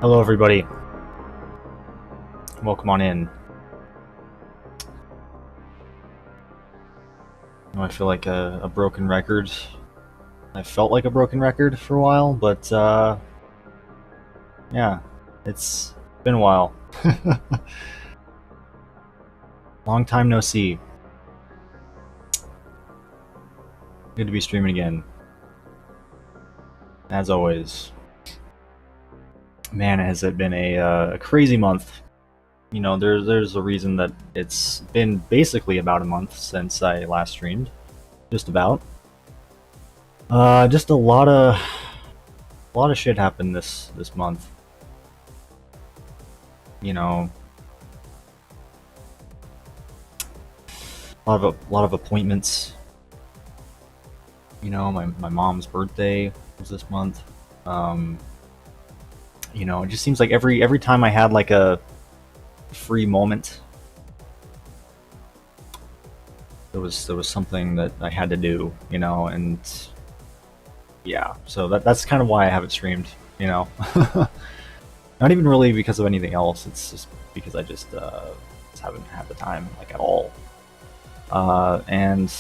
Hello, everybody. Welcome on in. I feel like a broken record. I felt like a broken record for a while, but yeah, it's been a while. Long time no see. Good to be streaming again. As always. Man, has it been a crazy month. You know, there's a reason that it's been basically about a month since I last streamed. Just about. Just a lot of shit happened this month. You know, a lot of appointments. You know, my mom's birthday was this month. You know, it just seems like every time I had like a free moment, there was something that I had to do, you know, and yeah, so that's kind of why I haven't streamed, you know. Not even really because of anything else, it's just because I just haven't had the time, like, at all. And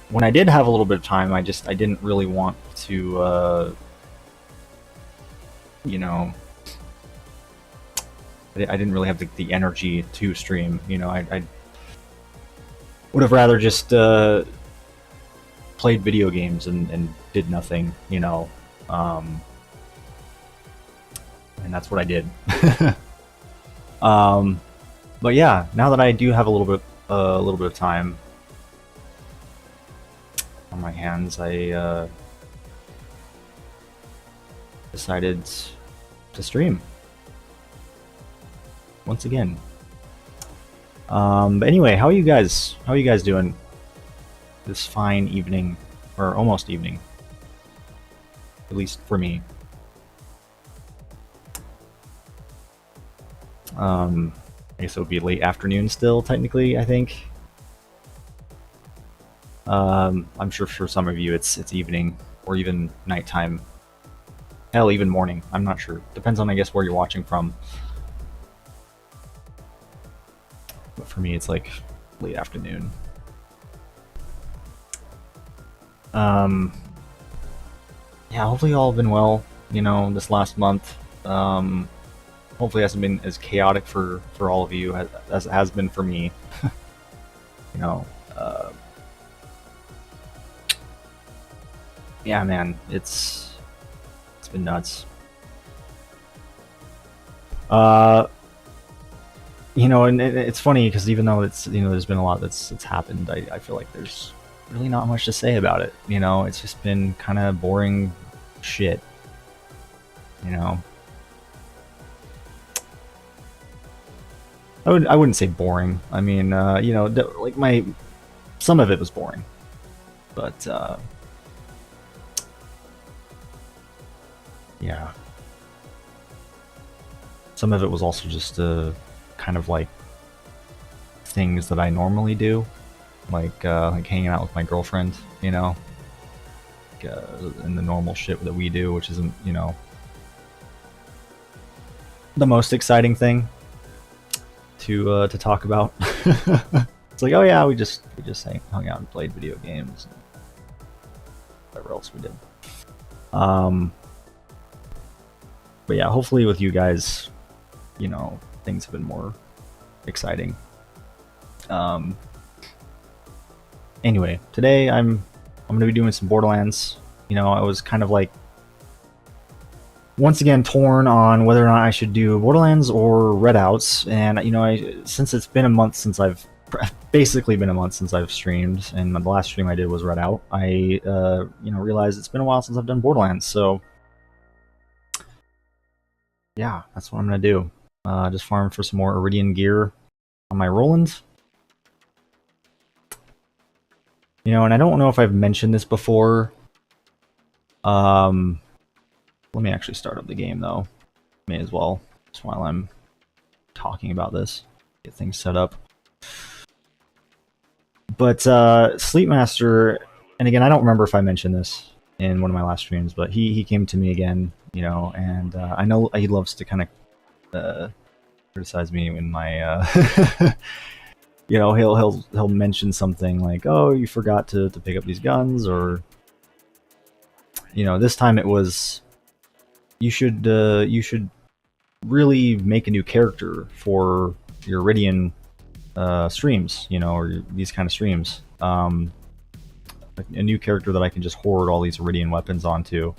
when I did have a little bit of time, I didn't really want to, you know, I didn't really have the energy to stream, you know. I would have rather just played video games and did nothing, you know. And that's what I did. But yeah, now that I do have a little bit of time on my hands, I decided to stream once again. But anyway, how are you guys doing this fine evening, or almost evening, at least for me? I guess it would be late afternoon still, technically, I think. I'm sure for some of you it's evening, or even nighttime. Hell, even morning. I'm not sure. Depends on, I guess, where you're watching from. But for me, it's like late afternoon. Yeah, hopefully you all have been well, you know, this last month. Hopefully it hasn't been as chaotic for all of you as it has been for me. You know, yeah, man, it's been nuts. You know, and it's funny because even though it's, you know, there's been a lot that's happened, I feel like there's really not much to say about it. You know, it's just been kind of boring shit. You know, I wouldn't say boring. I mean, you know, like some of it was boring, but yeah, some of it was also just kind of like things that I normally do, like hanging out with my girlfriend, you know, like, and the normal shit that we do, which isn't, you know, the most exciting thing to talk about. It's like, oh yeah, we just hung out and played video games, and whatever else we did. But yeah, hopefully with you guys, you know, things have been more exciting. Anyway, today I'm gonna be doing some Borderlands. You know, I was kind of like once again torn on whether or not I should do Borderlands or Redouts, and you know, since it's been a month since I've basically been a month since I've streamed, and the last stream I did was Redout, I you know, realized it's been a while since I've done Borderlands, so yeah, that's what I'm gonna do. Just farm for some more Eridian gear on my Roland. You know, and I don't know if I've mentioned this before. Let me actually start up the game, though. May as well, just while I'm talking about this. Get things set up. But Sleepmaster, and again, I don't remember if I mentioned this in one of my last streams, but he came to me again, you know, and I know he loves to kind of criticize me in my you know, he'll mention something like, oh, you forgot to pick up these guns, or you know, this time it was, you should really make a new character for your Eridian streams, you know, or these kind of streams. A new character that I can just hoard all these Eridian weapons onto,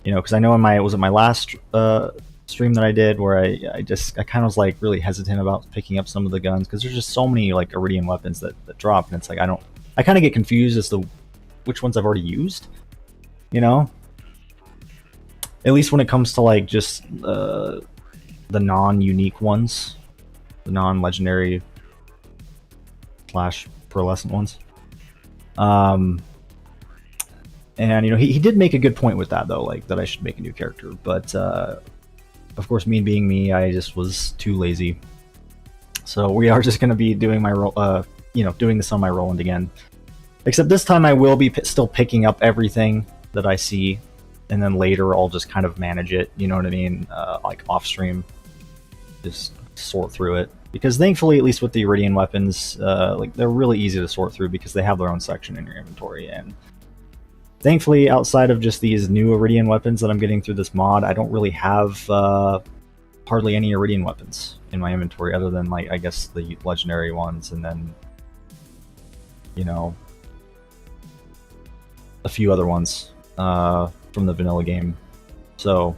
you know, because I know in my, was it my last stream that I did where I kind of was like really hesitant about picking up some of the guns because there's just so many like Eridian weapons that drop, and it's like I kind of get confused as to which ones I've already used, you know. At least when it comes to like just the non-unique ones, the non-legendary slash pearlescent ones. And you know, he did make a good point with that though, like that I should make a new character, but of course, me being me, I just was too lazy. So we are just going to be doing my you know, doing this on my Roland again. Except this time I will be still picking up everything that I see, and then later I'll just kind of manage it, you know what I mean, like off stream, just sort through it. Because thankfully, at least with the Eridian weapons, like they're really easy to sort through because they have their own section in your inventory, and thankfully, outside of just these new Eridian weapons that I'm getting through this mod, I don't really have hardly any Eridian weapons in my inventory other than, like, I guess the legendary ones, and then, you know, a few other ones from the vanilla game. So,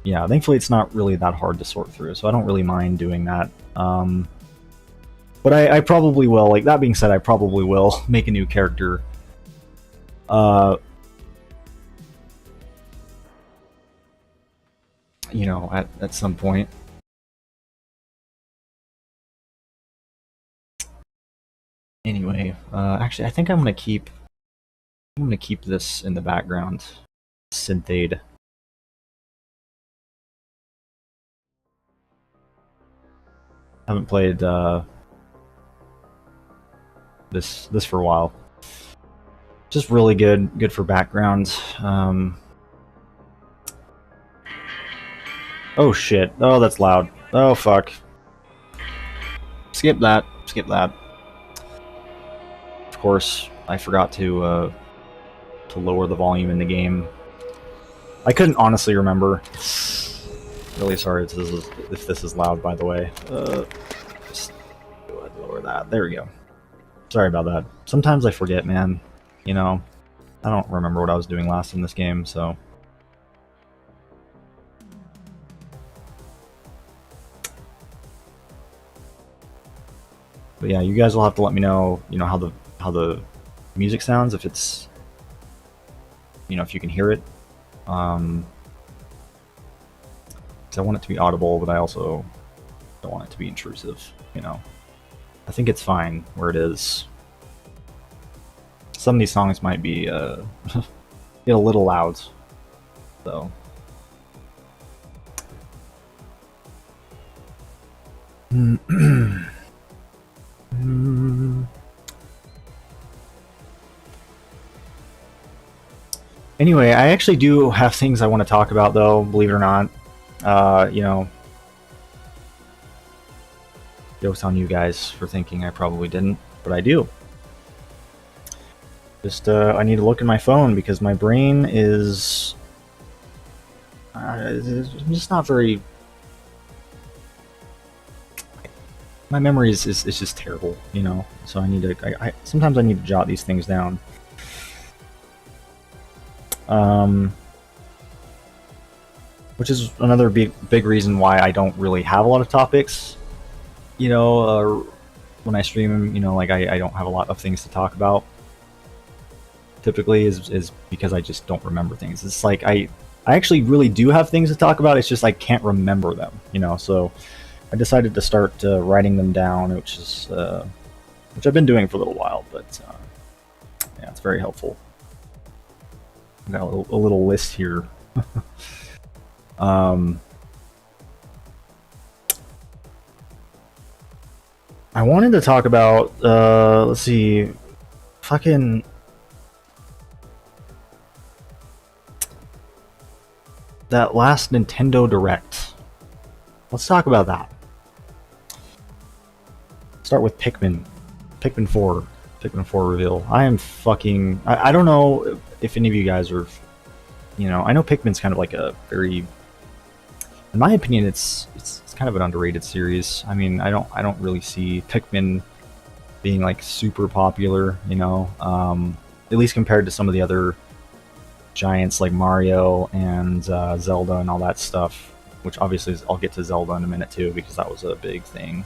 yeah, thankfully it's not really that hard to sort through, so I don't really mind doing that. But I probably will, like, that being said, I probably will make a new character. You know, at some point. Anyway, actually, I think I'm gonna keep this in the background. Synthade. Haven't played this for a while. Just really good for background. Oh shit! Oh, that's loud. Oh fuck! Skip that. Skip that. Of course, I forgot to lower the volume in the game. I couldn't honestly remember. Really sorry if this is loud, by the way. Just go ahead and lower that. There we go. Sorry about that. Sometimes I forget, man. You know, I don't remember what I was doing last in this game, so. But yeah, you guys will have to let me know, you know, how the music sounds, if it's, you know, if you can hear it. Because I want it to be audible, but I also don't want it to be intrusive, you know. I think it's fine where it is. Some of these songs might be get a little loud, though. Anyway, I actually do have things I want to talk about, though, believe it or not. You know, joke's on you guys for thinking I probably didn't, but I do. Just, I need to look at my phone because my brain is just not very... My memory is just terrible, you know? So I need to... sometimes I need to jot these things down. Which is another big reason why I don't really have a lot of topics. You know, when I stream, you know, like I don't have a lot of things to talk about. Typically, is because I just don't remember things. It's like I actually really do have things to talk about. It's just I can't remember them. You know, so I decided to start writing them down, which I've been doing for a little while. But yeah, it's very helpful. I got a little list here. I wanted to talk about, let's see, fucking... that last Nintendo Direct. Let's talk about that. Start with Pikmin. Pikmin 4. Pikmin 4 reveal. I am fucking... I don't know if any of you guys are... You know, I know Pikmin's kind of like a very... In my opinion, it's kind of an underrated series. I mean, I don't really see Pikmin being like super popular, you know, at least compared to some of the other giants like Mario and Zelda and all that stuff, which obviously I'll get to Zelda in a minute too, because that was a big thing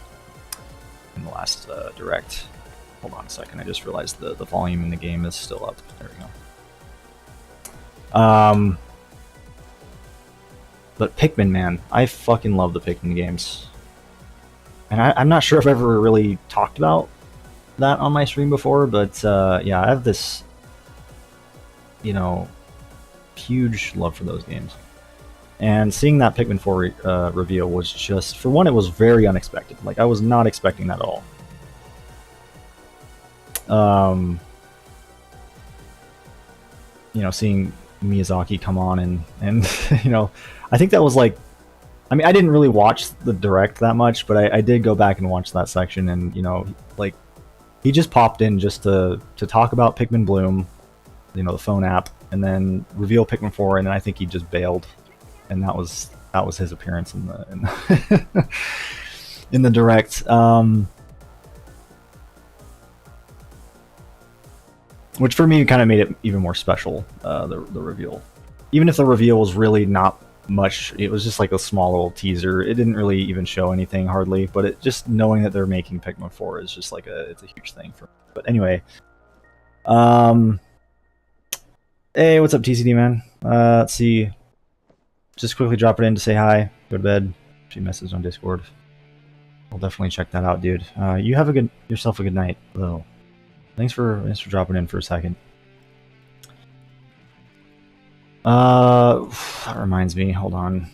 in the last Direct. Hold on a second, I just realized the volume in the game is still up. There we go. But Pikmin, man, I fucking love the Pikmin games. And I'm not sure if I've ever really talked about that on my stream before, but yeah, I have this, you know, huge love for those games. And seeing that Pikmin 4 reveal was just, for one, it was very unexpected. Like, I was not expecting that at all. You know, seeing Miyazaki come on and you know, I think that was like, I mean, I didn't really watch the Direct that much, but I did go back and watch that section, and you know, like, he just popped in just to talk about Pikmin Bloom, you know, the phone app, and then reveal Pikmin 4, and then I think he just bailed, and that was his appearance in the in the Direct. Which for me kind of made it even more special, the reveal. Even if the reveal was really not much, it was just like a small little teaser. It didn't really even show anything hardly, but it just knowing that they're making Pikmin 4 is just like it's a huge thing for me. But anyway, hey, what's up, TCD man? Let's see. Just quickly drop it in to say hi. Go to bed. She messaged on Discord. I'll definitely check that out, dude. You have yourself a good night, though. Thanks for dropping in for a second. That reminds me. Hold on.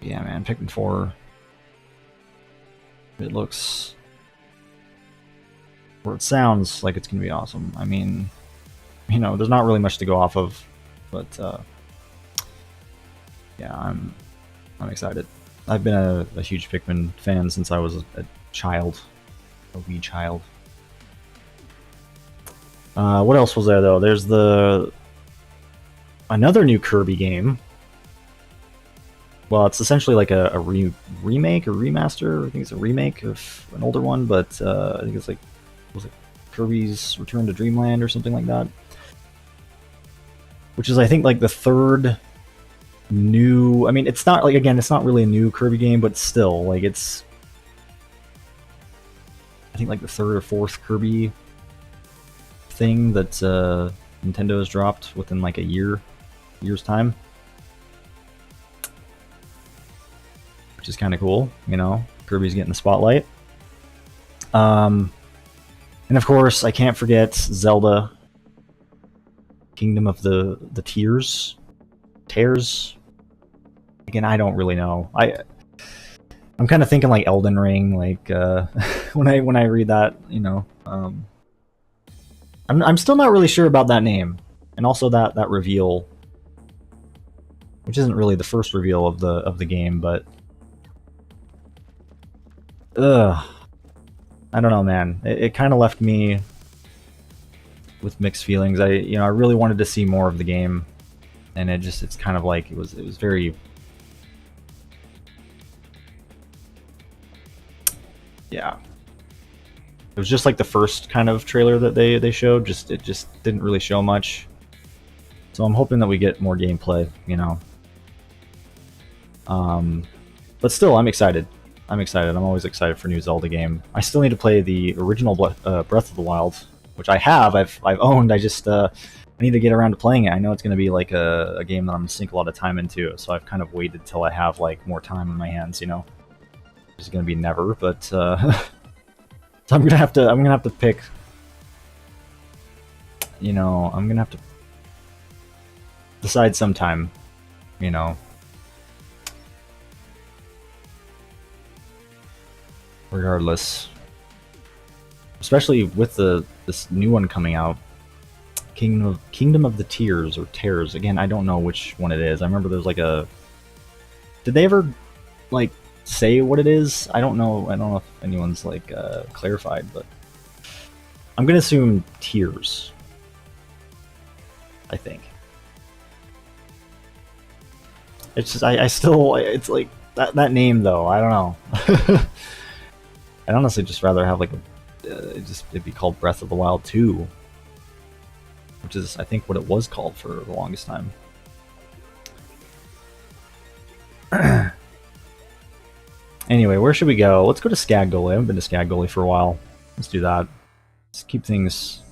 Yeah, man, Pikmin 4. It looks, or it sounds like it's gonna be awesome. I mean, you know, there's not really much to go off of, but yeah, I'm excited. I've been a huge Pikmin fan since I was a child, a wee child. What else was there though? There's another new Kirby game. Well, it's essentially like a remake or remaster. I think it's a remake of an older one, but I think it's like, was it Kirby's Return to Dreamland or something like that? Which is, I think, like the third new. I mean, it's not like, again, it's not really a new Kirby game, but still, like, it's, I think, like the third or fourth Kirby thing that Nintendo has dropped within like a year's time, which is kind of cool. You know, Kirby's getting the spotlight. And of course, I can't forget Zelda, Kingdom of the Tears. Again, I don't really know. I'm kind of thinking like Elden Ring, like when I read that, you know. I'm still not really sure about that name, and also that reveal, which isn't really the first reveal of the game, but I don't know, man. It kind of left me with mixed feelings. I really wanted to see more of the game, and it's kind of like it was very, yeah. It was just like the first kind of trailer that they showed. It just didn't really show much. So I'm hoping that we get more gameplay, you know. But still, I'm excited. I'm always excited for a new Zelda game. I still need to play the original Breath of the Wild, which I have. I've owned. I need to get around to playing it. I know it's going to be like a game that I'm going to sink a lot of time into. So I've kind of waited till I have like more time on my hands, you know. It's going to be never, but. So I'm gonna have to pick. You know, I'm gonna have to decide sometime. You know. Regardless. especially with this new one coming out, Kingdom of the Tears or Tears. Again, I don't know which one it is. I remember there's like a. Did they ever like say what it is? I don't know. I don't know if anyone's like clarified, but I'm gonna assume Tears. I think. It's just I still it's like that name though. I don't know. I'd honestly just rather have like a it'd be called Breath of the Wild 2, which is I think what it was called for the longest time. Anyway, where should we go? Let's go to Skag Gully. I haven't been to Skag Gully for a while. Let's do that. Let's keep things,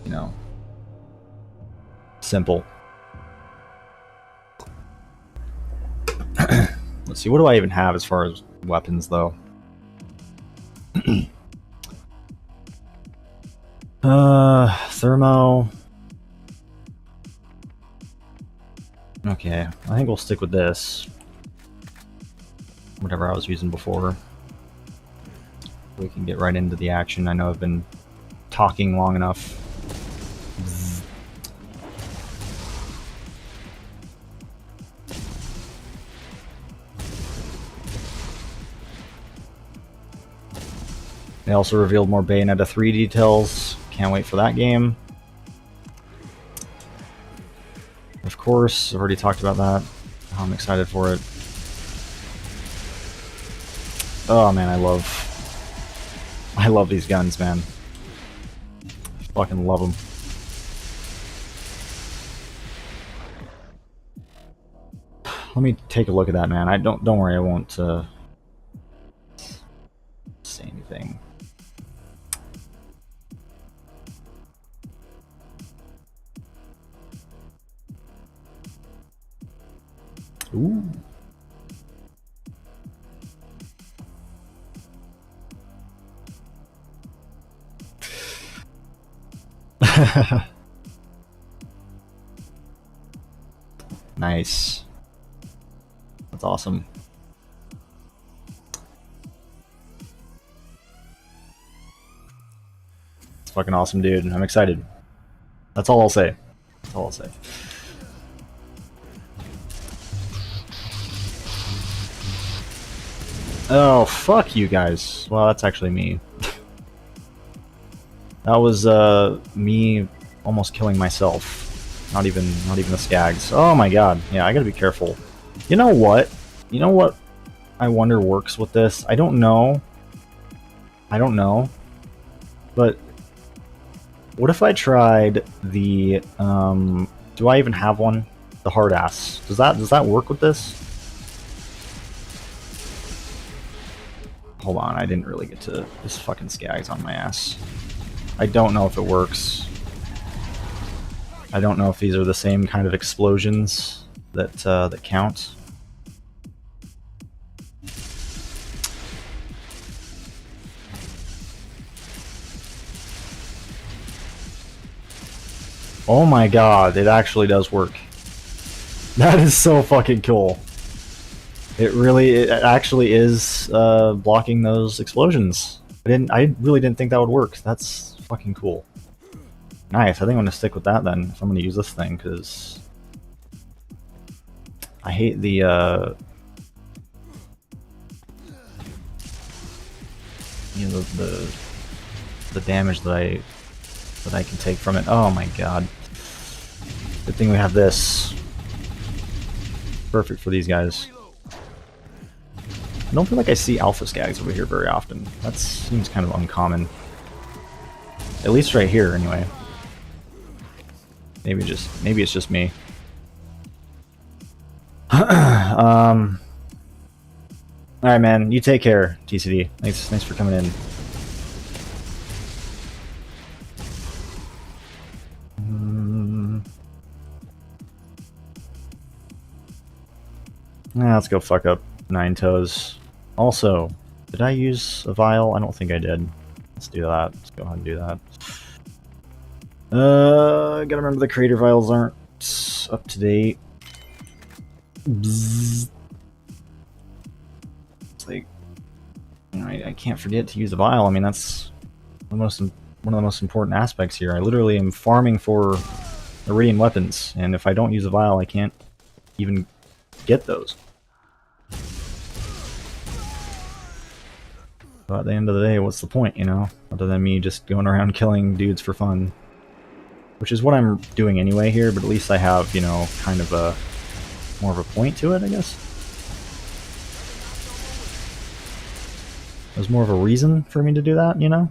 you know, simple. Let's see, what do I even have as far as weapons, though? Thermo. Okay, I think we'll stick with this. Whatever I was using before. We can get right into the action. I know I've been talking long enough. They also revealed more Bayonetta 3 details. Can't wait for that game. Of course, I've already talked about that. I'm excited for it. Oh man, I love these guns, man. I fucking love them. Let me take a look at that, man. Don't worry, I won't say anything. Ooh. Nice. That's awesome. It's fucking awesome, dude. I'm excited. That's all I'll say. That's all I'll say. Oh, fuck you guys. Well, that's actually me. That was me almost killing myself. Not even the Skags. Oh my god. Yeah, I gotta be careful. You know what? You know what I wonder works with this? I don't know. But what if I tried the do I even have one? The hard ass. Does that work with this? Hold on, I didn't really get to this fucking Skag's on my ass. I don't know if it works. I don't know if these are the same kind of explosions that that count. Oh my god, it actually does work. That is so fucking cool. It actually is blocking those explosions. I really didn't think that would work. That's fucking cool. Nice. I think I'm gonna stick with that then if I'm gonna use this thing, because I hate the you know, the damage that I can take from it. Oh my god. Good thing we have this. Perfect for these guys. I don't feel like I see Alpha Skags over here very often. That seems kind of uncommon. At least right here, anyway. Maybe it's just me. Alright, man. You take care, TCD. Thanks for coming in. Let's go fuck up Nine Toes. Also, did I use a vial? I don't think I did. Let's do that. Let's go ahead and do that. Gotta remember the creator vials aren't up to date. Bzzz. It's like, I can't forget to use the vial. I mean, that's one of the most important aspects here. I literally am farming for Eridian weapons, and if I don't use a vial, I can't even get those. But at the end of the day, what's the point, you know? Other than me just going around killing dudes for fun. Which is what I'm doing anyway here, but at least I have, you know, kind of a more of a point to it, I guess. There's more of a reason for me to do that, you know?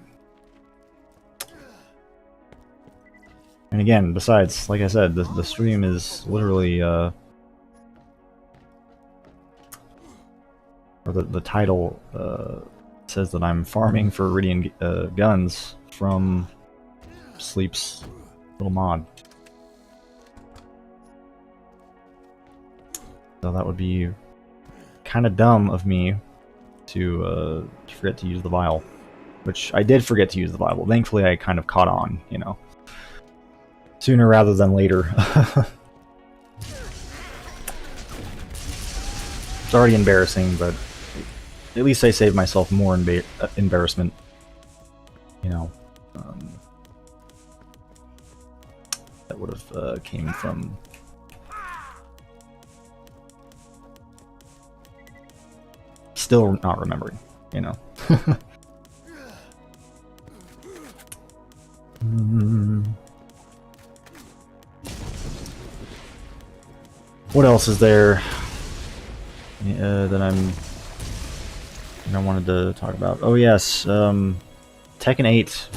And again, besides, like I said, the stream is literally, or the title says that I'm farming for Eridian guns from Sleep's little mod. So that would be kind of dumb of me to forget to use the vial. Which I did forget to use the vial. Thankfully I kind of caught on, you know. Sooner rather than later. It's already embarrassing, but at least I saved myself more embarrassment. You know. That would have came from... Still not remembering, you know. What else is there that I wanted to talk about? Oh yes, Tekken 8.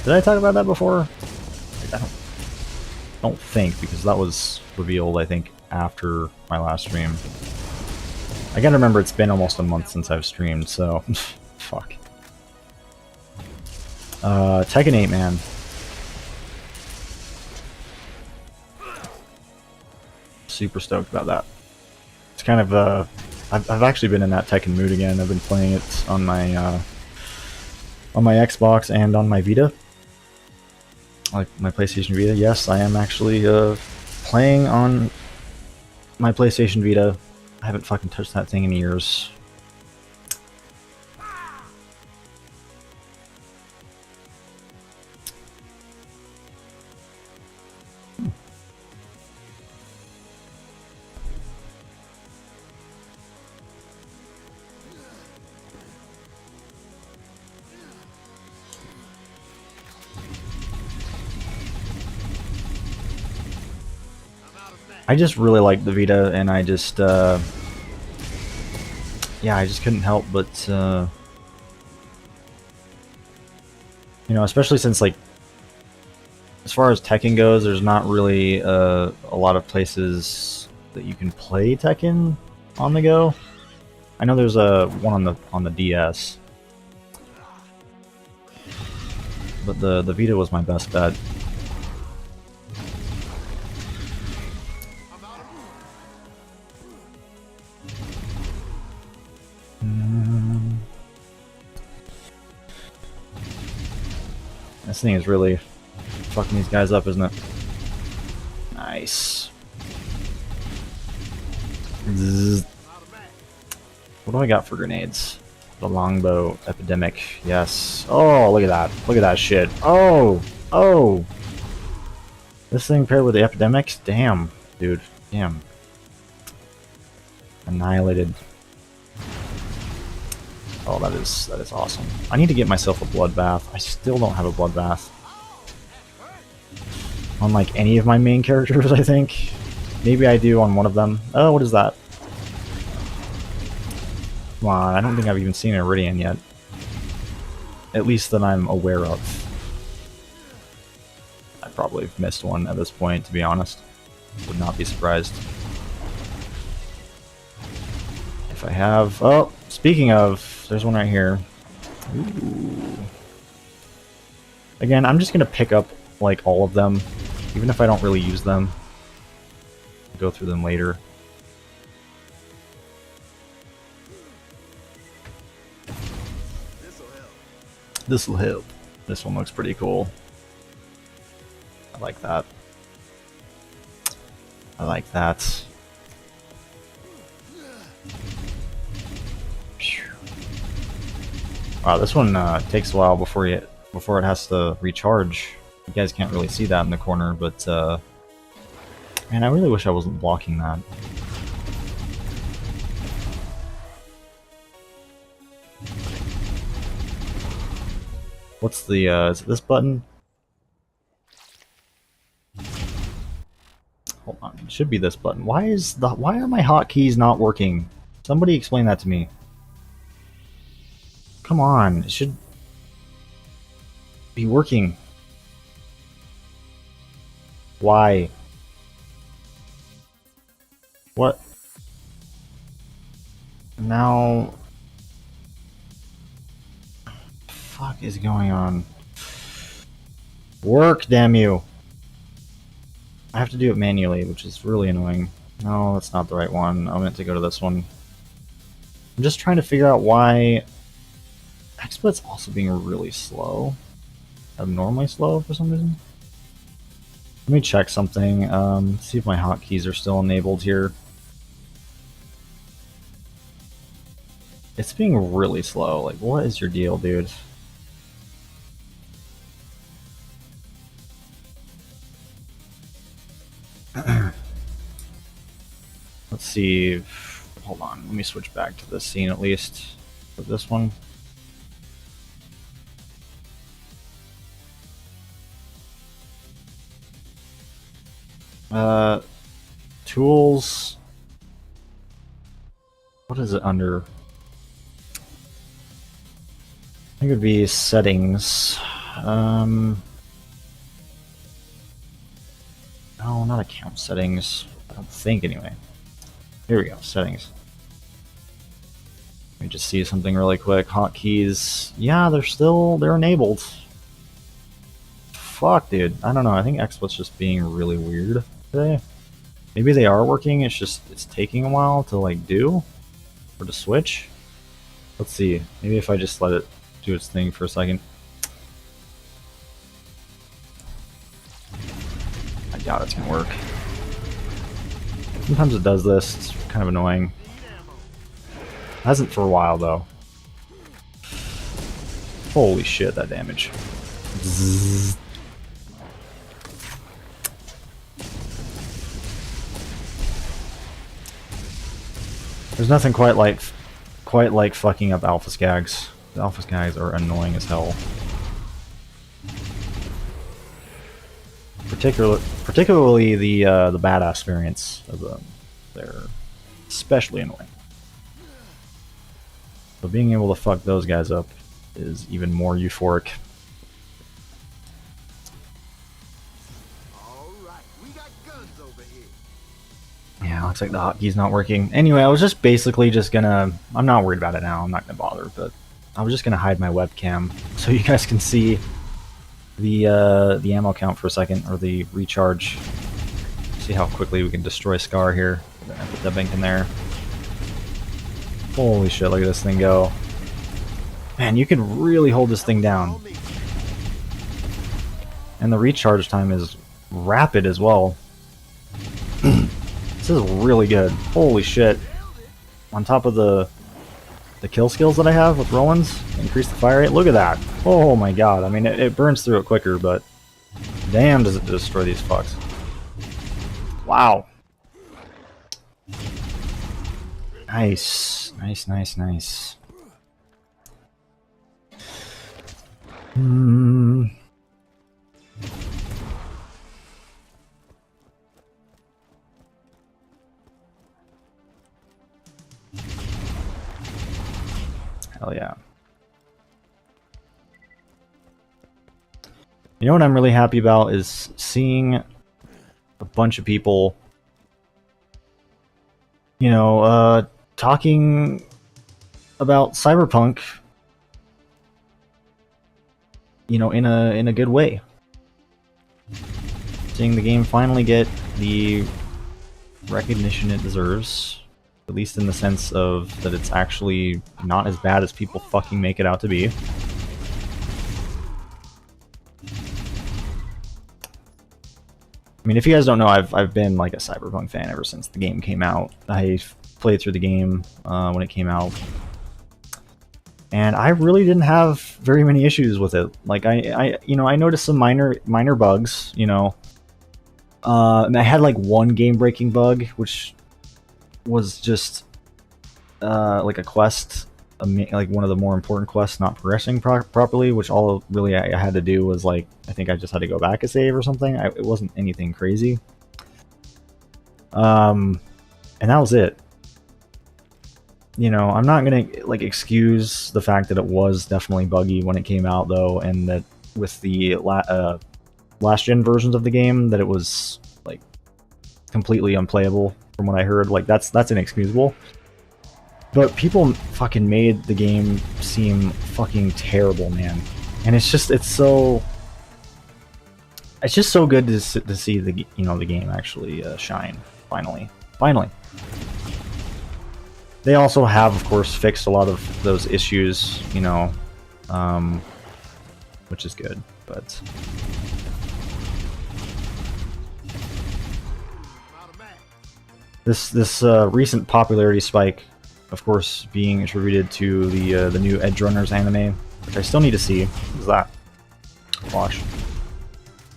Did I talk about that before? I don't think, because that was revealed, I think, after my last stream. I gotta remember it's been almost a month since I've streamed, so fuck. Tekken 8, man. Super stoked about that. It's kind of I've actually been in that Tekken mood again. I've been playing it on my Xbox and on my Vita, like my PlayStation Vita. Yes, I am actually playing on my PlayStation Vita. I haven't fucking touched that thing in years. I just really like the Vita, and I just, yeah, I just couldn't help but, you know, especially since, like, as far as Tekken goes, there's not really a lot of places that you can play Tekken on the go. I know there's one on the DS, but the Vita was my best bet. This thing is really fucking these guys up, isn't it? Nice. Zzz. What do I got for grenades? The longbow epidemic. Yes. Oh, look at that. Look at that shit. Oh! Oh! This thing paired with the epidemics? Damn, dude. Damn. Annihilated. Oh, that is awesome. I need to get myself a bloodbath. I still don't have a bloodbath. On like any of my main characters, I think. Maybe I do on one of them. Oh, what is that? Come on, I don't think I've even seen an Eridian yet. At least that I'm aware of. I probably have missed one at this point, to be honest. Would not be surprised. If I have... Oh, speaking of... There's one right here. Ooh. Again, I'm just gonna pick up, like, all of them. Even if I don't really use them. Go through them later. This'll help. This one looks pretty cool. I like that. I like that. Wow, this one takes a while before it has to recharge. You guys can't really see that in the corner, but man, I really wish I wasn't blocking that. What's the is it this button? Hold on, it should be this button. Why are my hotkeys not working? Somebody explain that to me. Come on, it should be working. Why? What? Now... Fuck is going on? Work, damn you! I have to do it manually, which is really annoying. No, that's not the right one. I meant to go to this one. I'm just trying to figure out why... XSplit's also being really slow. Abnormally slow for some reason. Let me check something, see if my hotkeys are still enabled here. It's being really slow. Like, what is your deal, dude? Let's see. Hold on. Let me switch back to this scene at least. With this one. Tools. What is it under? I think it would be settings. No, not account settings. I don't think anyway. Here we go, settings. Let me just see something really quick. Hotkeys. Yeah, they're enabled. Fuck, dude. I don't know. I think XSplit's just being really weird today. Maybe they are working, it's taking a while to like do or to switch. Let's see. Maybe if I just let it do its thing for a second. I doubt it's gonna work. Sometimes it does this. It's kind of annoying. Hasn't for a while though. Holy shit, that damage. Zzz. There's nothing quite like fucking up alpha skags. The alpha skags are annoying as hell. Particularly the badass variants of them. They're especially annoying. So being able to fuck those guys up is even more euphoric. Yeah, looks like the hotkey's not working. Anyway, I was just basically just gonna... I'm not worried about it now, I'm not gonna bother, but I was just gonna hide my webcam so you guys can see the ammo count for a second, or the recharge. See how quickly we can destroy Scar here. I put that bank in there. Holy shit, look at this thing go. Man, you can really hold this thing down. And the recharge time is rapid as well. This is really good. Holy shit. On top of the kill skills that I have with Rollins, increase the fire rate. Look at that. Oh my god. I mean, it burns through it quicker, but damn does it destroy these fucks. Wow. Nice. Nice, nice, nice. Hell yeah. You know what I'm really happy about is seeing a bunch of people, you know, talking about Cyberpunk, you know, in a good way. Seeing the game finally get the recognition it deserves. At least in the sense of that it's actually not as bad as people fucking make it out to be. I mean, if you guys don't know, I've been like a Cyberpunk fan ever since the game came out. I played through the game when it came out. and I really didn't have very many issues with it. Like I noticed some minor bugs. And I had like one game-breaking bug, which was just like a quest, like one of the more important quests not progressing properly. Which all really I had to do was like I think I just had to go back a save or something. It wasn't anything crazy. And that was it. I'm not gonna like excuse the fact that it was definitely buggy when it came out, though, and that with the last gen versions of the game that it was like completely unplayable from what I heard. Like that's inexcusable. But people fucking made the game seem fucking terrible, man. And it's just so good to see the the game actually shine finally. They also have, of course, fixed a lot of those issues, which is good. But this recent popularity spike, of course, being attributed to the new Edge Runners anime, which I still need to see. What is that? Watch.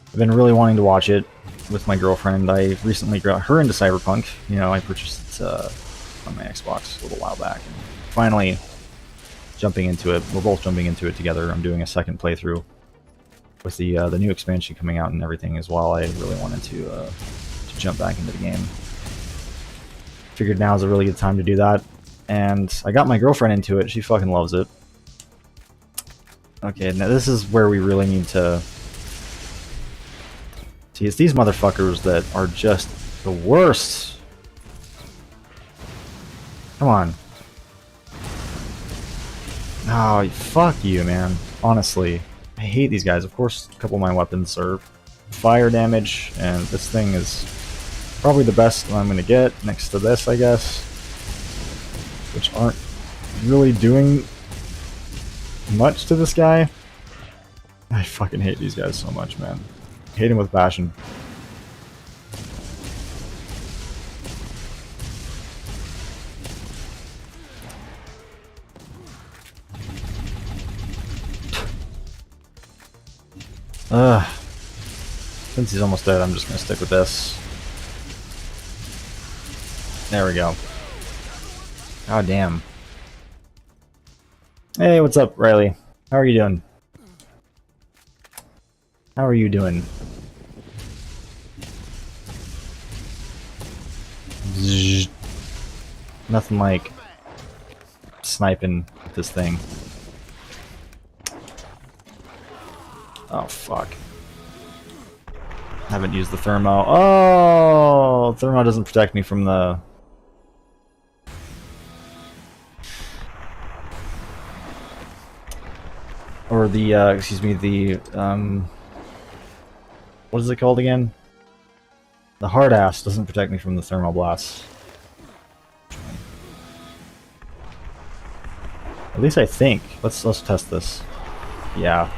I've been really wanting to watch it with my girlfriend. I recently got her into Cyberpunk. I purchased it on my Xbox a little while back. And finally, jumping into it. We're both jumping into it together. I'm doing a second playthrough with the new expansion coming out and everything as well. I really wanted to jump back into the game. Figured now is a really good time to do that. And I got my girlfriend into it. She fucking loves it. Okay, now this is where we really need to... See, it's these motherfuckers that are just the worst. Come on. Oh, fuck you, man. Honestly. I hate these guys. Of course, a couple of my weapons are fire damage, and this thing is probably the best I'm going to get next to this, I guess. Which aren't really doing much to this guy. I fucking hate these guys so much, man. Hate him with passion. Since he's almost dead, I'm just gonna stick with this. There we go. God damn. Hey, what's up, Riley? How are you doing? How are you doing? Zzz. Nothing like sniping this thing. Oh, fuck. Haven't used the thermo. Oh! Thermo doesn't protect me from the... Or the, excuse me, the, what is it called again? The hard ass doesn't protect me from the thermal blasts. At least I think. Let's test this. Yeah.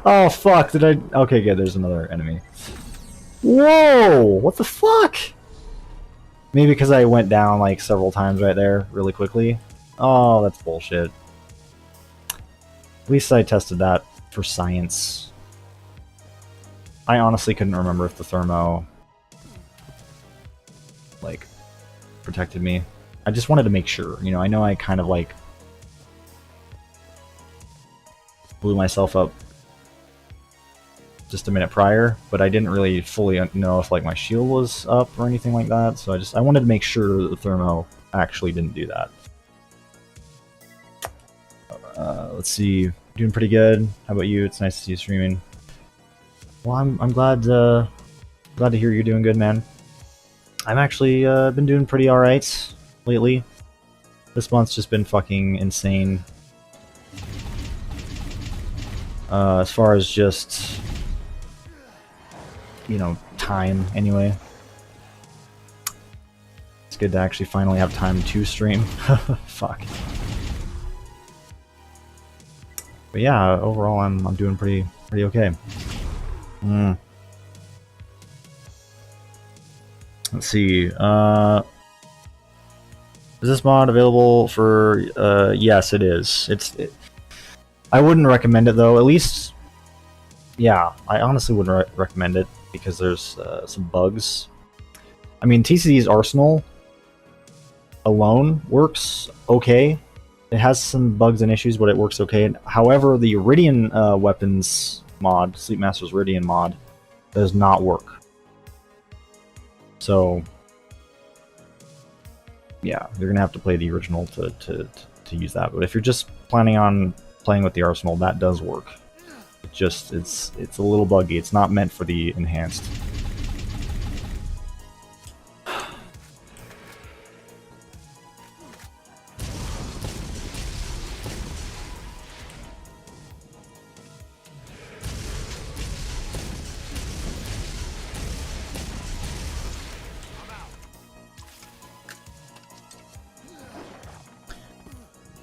Oh fuck! Did I? Okay, good. There's another enemy. Whoa! What the fuck? Maybe because I went down like several times right there, really quickly. Oh, that's bullshit. At least I tested that for science. I honestly couldn't remember if the thermo like protected me. I just wanted to make sure. I know I kind of like blew myself up just a minute prior, but I didn't really fully know if like my shield was up or anything like that. So I wanted to make sure that the thermo actually didn't do that. Let's see, doing pretty good. How about you? It's nice to see you streaming. Well, I'm glad to hear you're doing good, man. I'm actually been doing pretty alright lately. This month's just been fucking insane. As far as just, time, anyway. It's good to actually finally have time to stream. Fuck. But yeah, overall I'm doing pretty okay. Let's see. Is this mod available for? Yes, it is. I wouldn't recommend it though. At least, yeah, I honestly wouldn't recommend it because there's some bugs. I mean, TCD's Arsenal alone works okay. It has some bugs and issues, but it works okay. However, the Eridian Weapons mod, Sleepmaster's Eridian mod, does not work. So, yeah, you're gonna have to play the original to use that. But if you're just planning on playing with the Arsenal, that does work. It's a little buggy. It's not meant for the enhanced.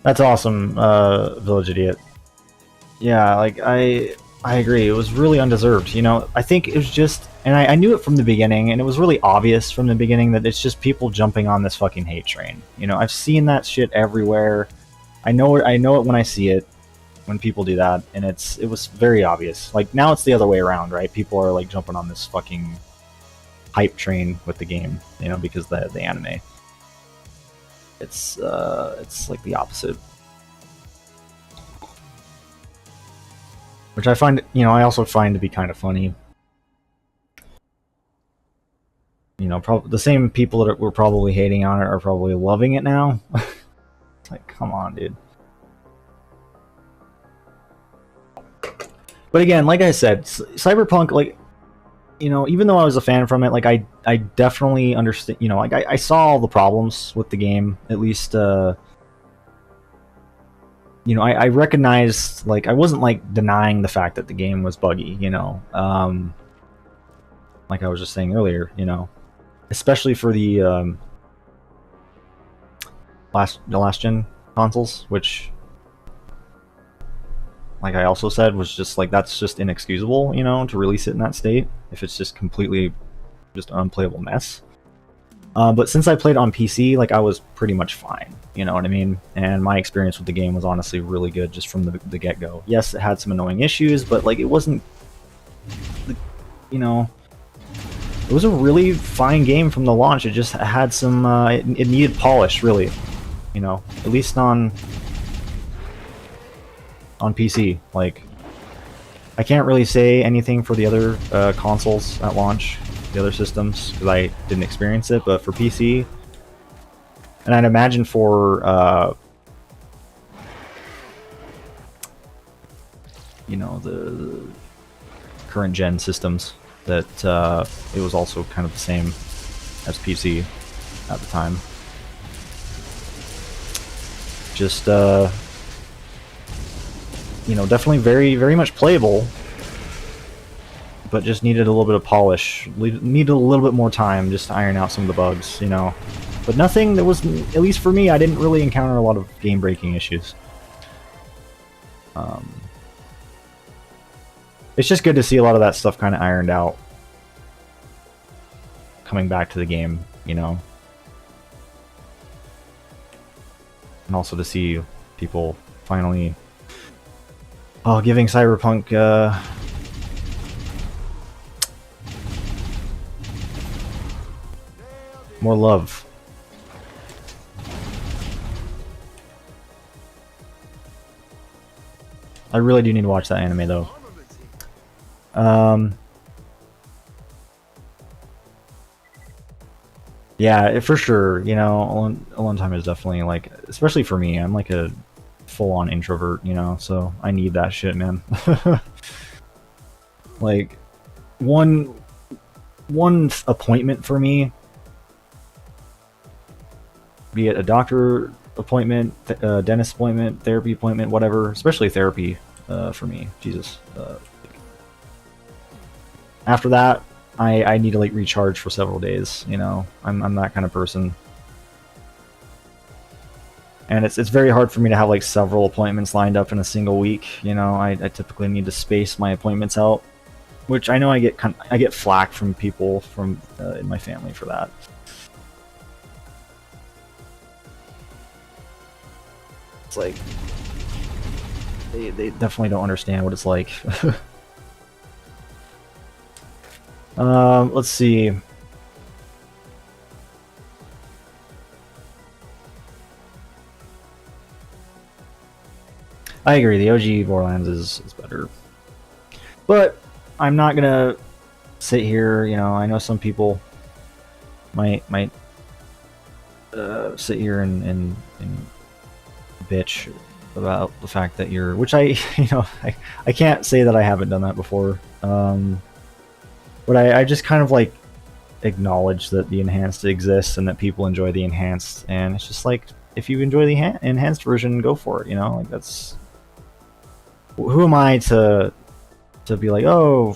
That's awesome, Village Idiot. Yeah, like, I agree. It was really undeserved, you know? I think it was just... And I knew it from the beginning, and it was really obvious from the beginning that it's just people jumping on this fucking hate train. You know, I've seen that shit everywhere. I know it when I see it, when people do that, and it was very obvious. Like, now it's the other way around, right? People are, like, jumping on this fucking hype train with the game, you know, because the anime. It's like the opposite. Which I find, you know, I also find to be kind of funny. You know, the same people that were probably hating on it are probably loving it now. It's like, come on, dude. But again, like I said, Cyberpunk, like, you know, even though I was a fan from it, like, I definitely understand, you know, like, I saw all the problems with the game, at least, you know, I recognized, like, I wasn't, like, denying the fact that the game was buggy, you know, like I was just saying earlier, you know, especially for the, last gen consoles, which, like I also said, was just like, that's just inexcusable, you know, to release it in that state if it's just completely just an unplayable mess. But since I played on PC, like, I was pretty much fine, you know what I mean? And my experience with the game was honestly really good just from the get-go. Yes, it had some annoying issues, but, like, it wasn't, you know, it was a really fine game from the launch. It just had some, it needed polish, really, you know, at least on PC. Like, I can't really say anything for the other consoles at launch, the other systems, because I didn't experience it, but for PC, and I'd imagine for, you know, the current gen systems, that it was also kind of the same as PC at the time. Just, you know, definitely very much playable, but just needed a little bit of polish, needed a little bit more time just to iron out some of the bugs, you know. But nothing that was, at least for me, I didn't really encounter a lot of game-breaking issues. It's just good to see a lot of that stuff kind of ironed out coming back to the game, you know. And also to see people finally giving Cyberpunk more love. I really do need to watch that anime though. Yeah, for sure. You know, alone time is definitely, like, especially for me, I'm like a full-on introvert, you know, so I need that shit, man. Like, one appointment for me, be it a doctor appointment, dentist appointment, therapy appointment, whatever, especially therapy, for me, Jesus. After that, I need to, like, recharge for several days, you know. I'm that kind of person. And it's very hard for me to have, like, several appointments lined up in a single week, you know. I typically need to space my appointments out, which I know I get flack from people from in my family for that. It's like they definitely don't understand what it's like. Let's see. I agree, the OG Borderlands is better. But I'm not gonna sit here, you know, I know some people might sit here and bitch about the fact that you're, which I, you know, I can't say that I haven't done that before. But I just kind of like acknowledge that the enhanced exists and that people enjoy the enhanced, and it's just like, if you enjoy the enhanced version, go for it, you know, like that's, who am I to be like, oh,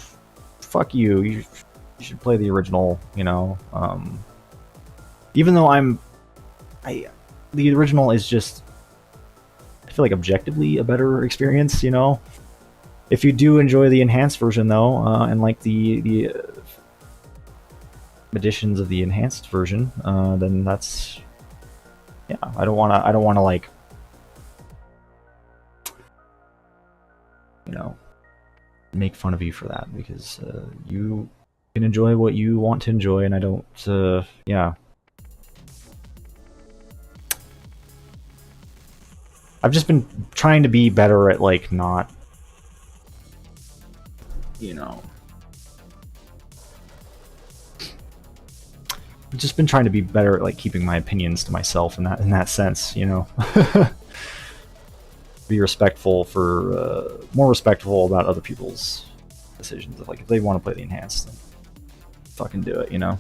fuck you, you should play the original, you know, even though the original is just, I feel like objectively a better experience, you know. If you do enjoy the enhanced version though, and like the additions of the enhanced version, then that's, yeah, I don't wanna like, you know, make fun of you for that, because you can enjoy what you want to enjoy, and I don't, yeah. I've just been trying to be better at like not, you know, I've just been trying to be better at like keeping my opinions to myself in that sense, you know. Be respectful for more respectful about other people's decisions. Like if they want to play the enhanced, then fucking do it, you know.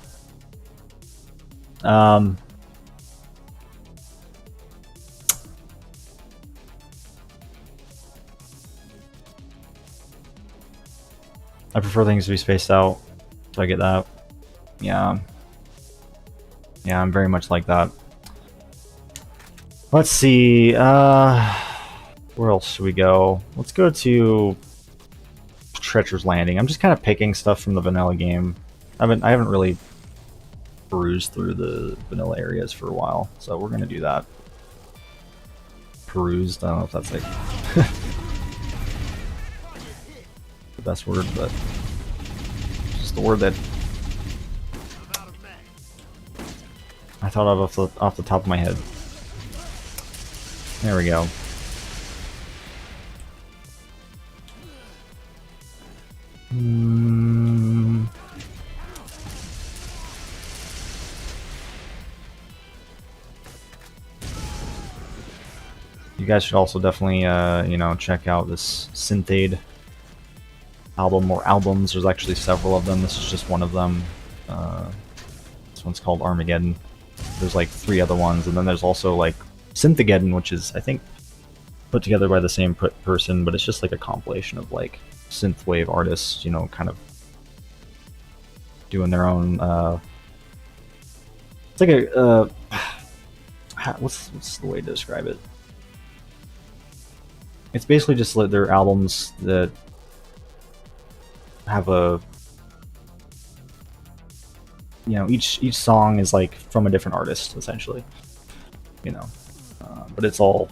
I prefer things to be spaced out, so I get that. Yeah. Yeah, I'm very much like that. Let's see, where else should we go? Let's go to Treacher's Landing. I'm just kind of picking stuff from the vanilla game. I haven't really perused through the vanilla areas for a while, so we're gonna do that. Perused, I don't know if that's like the best word, but it's just the word that I thought of off the top of my head. There we go. You guys should also definitely, you know, check out this Synthade album, or albums. There's actually several of them. This is just one of them. This one's called Armageddon. There's like 3 other ones, and then there's also like Synthageddon, which is, I think, put together by the same person, but it's just like a compilation of like synthwave artists, you know, kind of doing their own. It's like a what's the way to describe it? It's basically just like their albums that have a, you know, each song is like from a different artist, essentially, you know, but it's all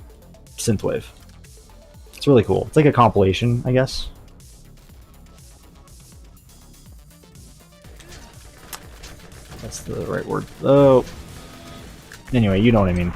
synthwave. It's really cool. It's like a compilation, I guess. That's the right word. Oh, anyway, you know what I mean.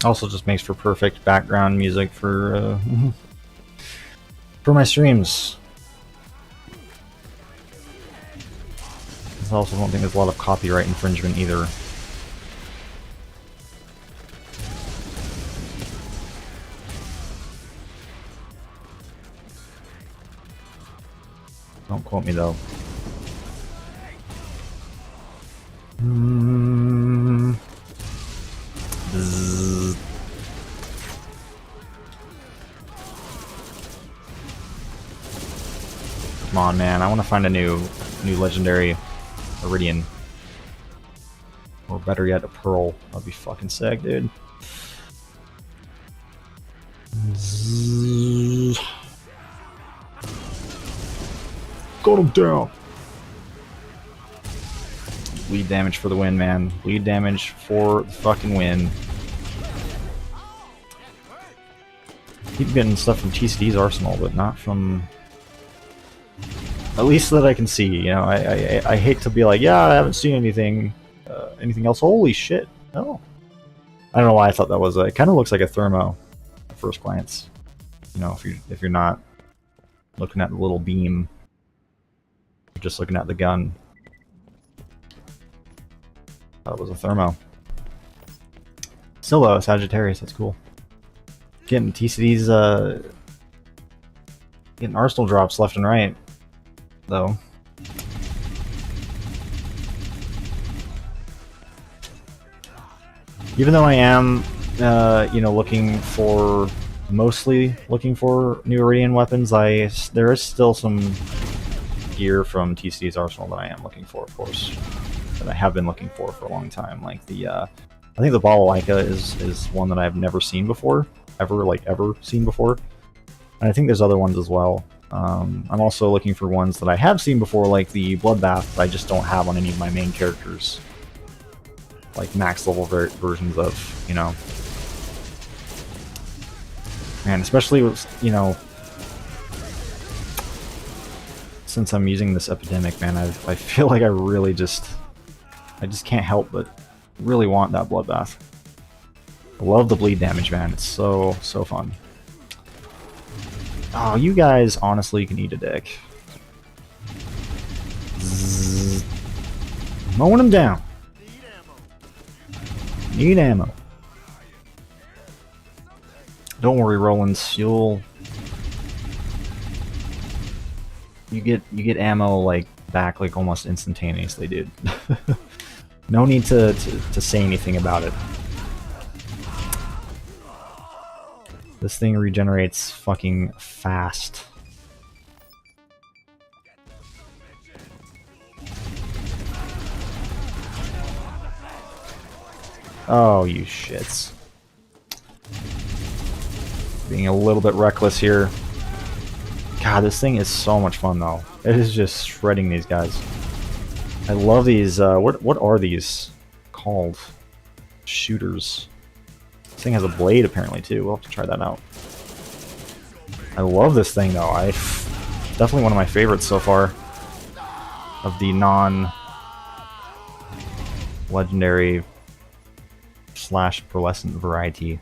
Also just makes for perfect background music for my streams. I also don't think there's a lot of copyright infringement either. Don't quote me though. Come on, man. I want to find a new legendary Eridian. Or better yet, a Pearl. That'd be fucking sick, dude. Got him down. Bleed damage for the win, man. Bleed damage for the fucking win. Keep getting stuff from TCD's arsenal, but not from... At least that I can see, you know. I hate to be like, yeah, I haven't seen anything else. Holy shit. No. I don't know why I thought that was it kind of looks like a thermo at first glance. You know, if you're not looking at the little beam, you're just looking at the gun. Thought it was a thermo. Still though, Sagittarius, that's cool. Getting TCD's getting arsenal drops left and right, though. Even though I am, you know, mostly looking for new Eridian weapons, there is still some gear from TCD's arsenal that I am looking for, of course, that I have been looking for a long time. Like the, I think the Balalaika is one that I've never seen before, ever seen before, and I think there's other ones as well. I'm also looking for ones that I have seen before, like the Bloodbath, that I just don't have on any of my main characters. Like max level versions of, you know. And especially with, you know, since I'm using this epidemic, man, I feel like I just can't help but really want that Bloodbath. I love the bleed damage, man. It's so fun. Oh, you guys honestly can eat a dick. Zzz. Mowing them down. Need ammo. Don't worry, Rollins. You get ammo like back like almost instantaneously, dude. No need to say anything about it. This thing regenerates fucking fast. Oh, you shits. Being a little bit reckless here. God, this thing is so much fun, though. It is just shredding these guys. I love these, what are these called? Shooters. This thing has a blade, apparently, too. We'll have to try that out. I love this thing, though. Definitely one of my favorites so far. Of the non-legendary / pearlescent variety.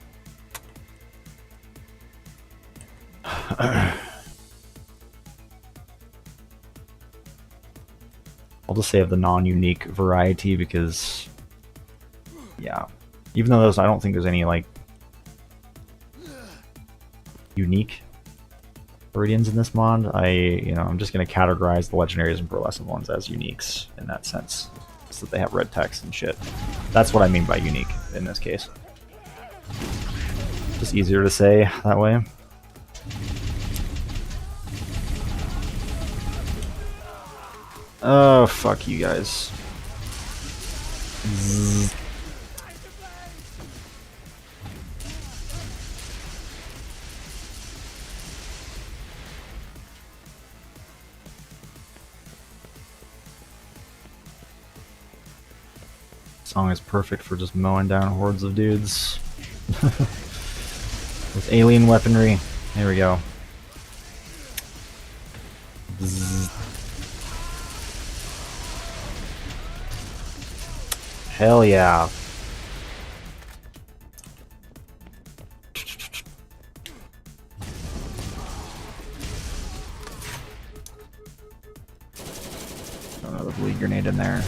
I'll just say of the non-unique variety because, yeah, even though I don't think there's any like unique Eridians in this mod, I'm just gonna categorize the legendaries and pearlescent ones as uniques in that sense, so that they have red text and shit. That's what I mean by unique in this case. Just easier to say that way. Oh, fuck you guys. Zzz. Song is perfect for just mowing down hordes of dudes. With alien weaponry. There we go. Zzz. Hell yeah. Another bleed grenade in there.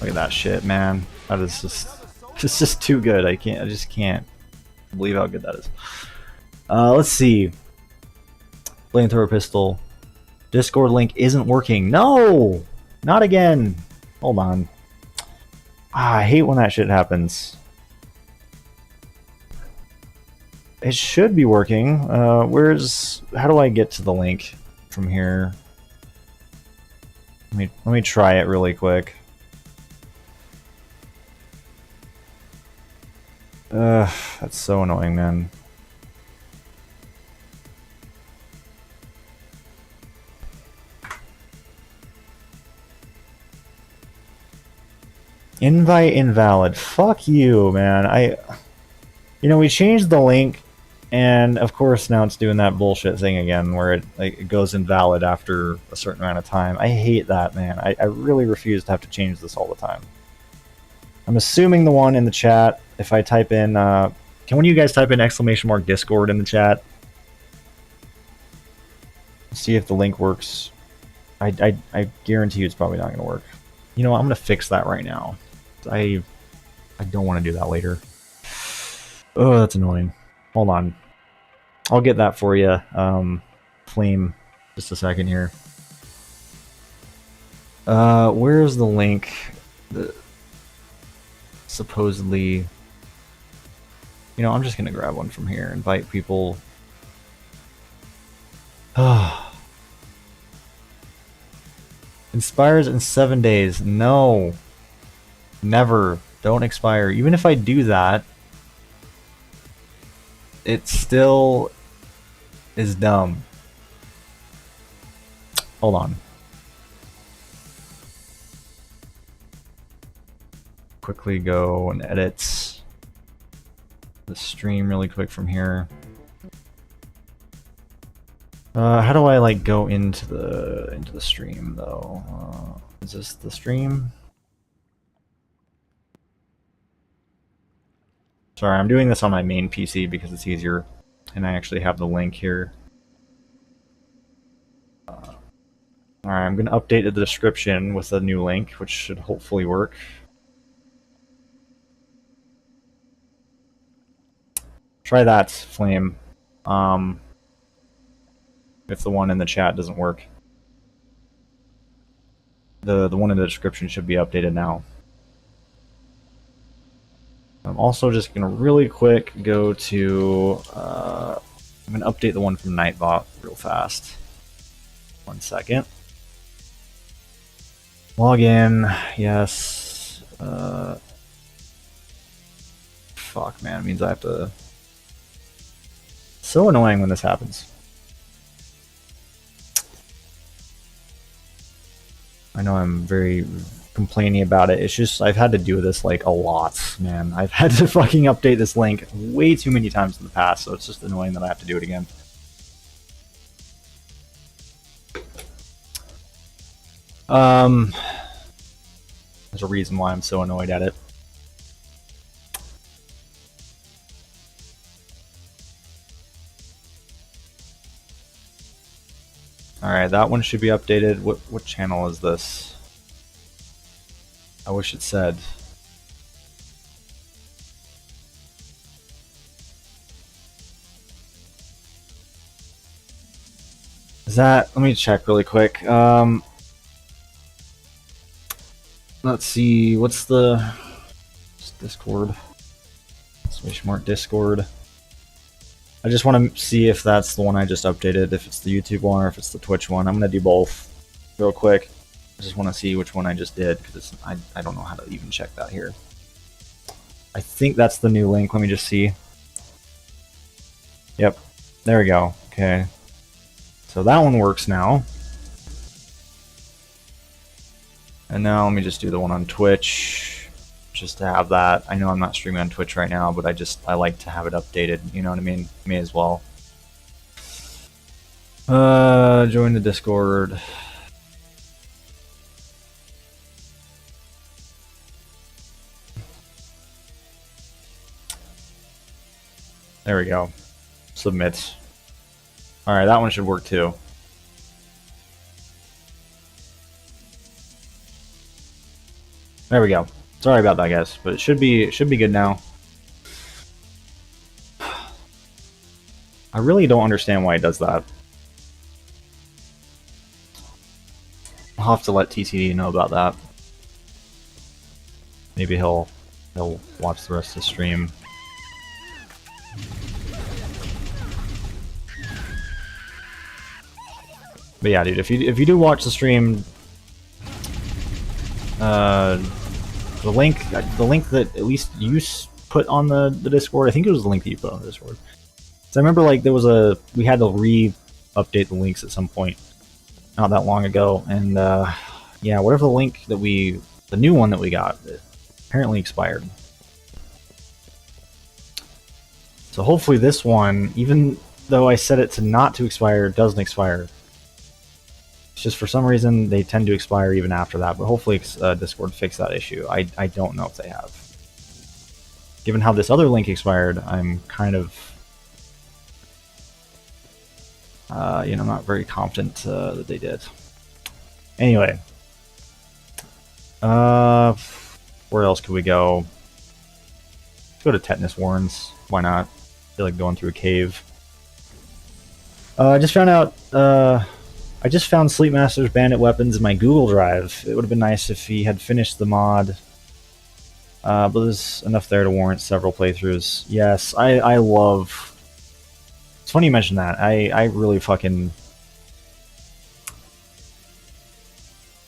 Look at that shit, man. That is just too good. I just can't believe how good that is. Let's see. Flamethrower pistol. Discord link isn't working. No! Not again. Hold on. I hate when that shit happens. It should be working. How do I get to the link from here? Let me try it really quick. Ugh, that's so annoying, man. Invite invalid. Fuck you, man. You know, we changed the link, and of course now it's doing that bullshit thing again, where it goes invalid after a certain amount of time. I hate that, man. I really refuse to have to change this all the time. I'm assuming the one in the chat, if I type in, can one of you guys type in !Discord in the chat? See if the link works. I guarantee you it's probably not going to work. You know what, I'm going to fix that right now. I don't want to do that later. Oh, that's annoying. Hold on. I'll get that for you. Flame, just a second here. Where's the link? Supposedly... You know, I'm just gonna grab one from here. Invite people. Expires in 7 days. No. Never. Don't expire. Even if I do that, it still is dumb. Hold on. Quickly go and edit the stream really quick from here. How do I like go into the stream though? Is this the stream? Sorry, I'm doing this on my main PC because it's easier, and I actually have the link here. Alright, I'm going to update the description with a new link, which should hopefully work. Try that, Flame. If the one in the chat doesn't work. The one in the description should be updated now. I'm also just going to really quick go to... I'm going to update the one from Nightbot real fast. 1 second. Log in. Yes. Fuck, man. It means I have to... So annoying when this happens. I know I'm very complaining about it. It's just I've had to do this like a lot, man. I've had to fucking update this link way too many times in the past, so it's just annoying that I have to do it again. There's a reason why I'm so annoyed at it. Alright, that one should be updated. What channel is this? I wish it said. Is that... Let me check really quick. Let's see, what's the... Discord. !Discord. I just want to see if that's the one I just updated, if it's the YouTube one or if it's the Twitch one. I'm going to do both real quick. I just want to see which one I just did, because I don't know how to even check that here. I think that's the new link. Let me just see. Yep. There we go. Okay. So that one works now. And now let me just do the one on Twitch, just to have that. I know I'm not streaming on Twitch right now, but I like to have it updated, you know what I mean? May as well. Join the Discord. There we go. Submit. Alright, that one should work too. There we go. Sorry about that, guys, but it should be good now. I really don't understand why it does that. I'll have to let TTD know about that. Maybe he'll watch the rest of the stream. But yeah, dude, if you do watch the stream, the link that at least you put on the Discord. I think it was the link that you put on the Discord. So I remember like we had to re-update the links at some point, not that long ago, and yeah, whatever the link that the new one that we got, it apparently expired. So hopefully this one, even though I set it to not to expire, it doesn't expire. It's just for some reason they tend to expire even after that, but hopefully Discord fixed that issue. I don't know if they have. Given how this other link expired, I'm kind of you know, not very confident that they did. Anyway, where else could we go? Let's go to Tetanus Warrens. Why not? I feel like going through a cave. I just found out. I just found Sleepmaster's Bandit Weapons in my Google Drive. It would have been nice if he had finished the mod. But there's enough there to warrant several playthroughs. Yes, I love... It's funny you mention that. I really fucking...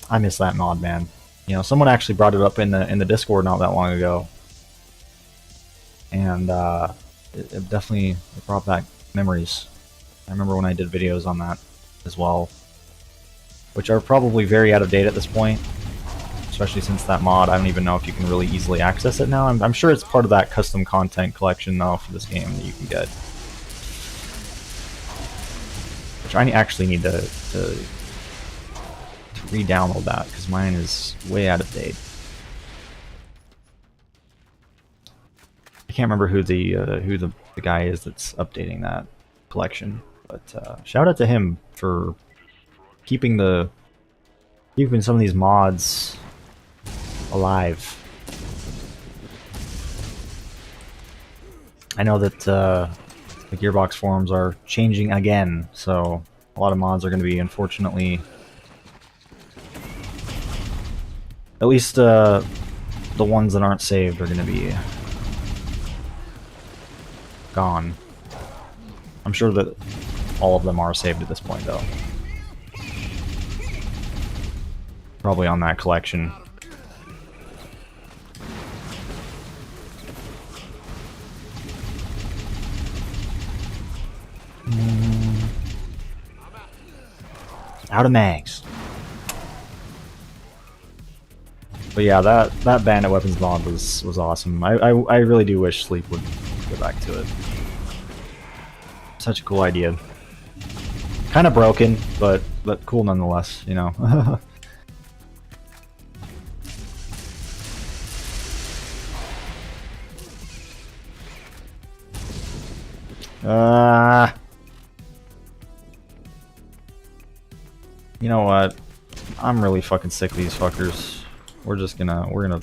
I miss that mod, man. You know, someone actually brought it up in the Discord not that long ago. And it definitely brought back memories. I remember when I did videos on that as well, which are probably very out of date at this point, especially since that mod, I don't even know if you can really easily access it now. I'm sure it's part of that custom content collection though for this game that you can get, which I actually need to re-download that because mine is way out of date. I can't remember who the guy is that's updating that collection, but shout out to him for keeping some of these mods alive. I know that the Gearbox forums are changing again, so a lot of mods are going to be, unfortunately, at least the ones that aren't saved are going to be gone. I'm sure that all of them are saved at this point, though. Probably on that collection. Out of mags. But yeah, that Bandit Weapons mod was awesome. I really do wish Sleep would go back to it. Such a cool idea. Kind of broken, but cool nonetheless, you know. You know what? I'm really fucking sick of these fuckers. We're gonna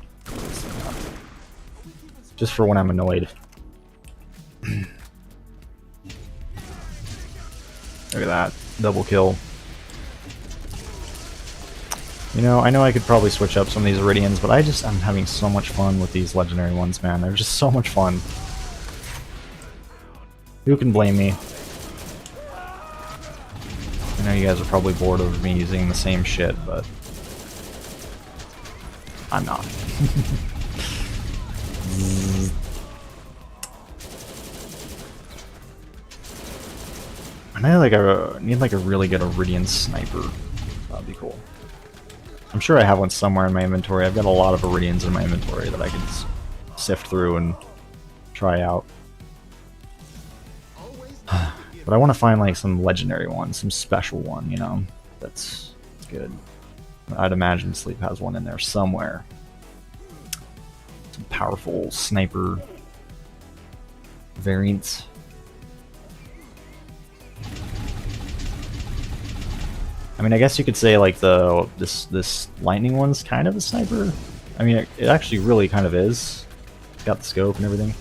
just for when I'm annoyed. Look at that. Double kill. You know, I know I could probably switch up some of these Eridians, but I'm having so much fun with these legendary ones, man. They're just so much fun. Who can blame me? I know you guys are probably bored of me using the same shit, but I'm not. I need like a really good Eridian sniper. That'd be cool. I'm sure I have one somewhere in my inventory. I've got a lot of Eridians in my inventory that I could sift through and try out. But I want to find like some legendary one, some special one, you know, that's good. I'd imagine Sleep has one in there somewhere. Some powerful sniper variants. I mean, I guess you could say like this lightning one's kind of a sniper. I mean, it actually really kind of is. It's got the scope and everything.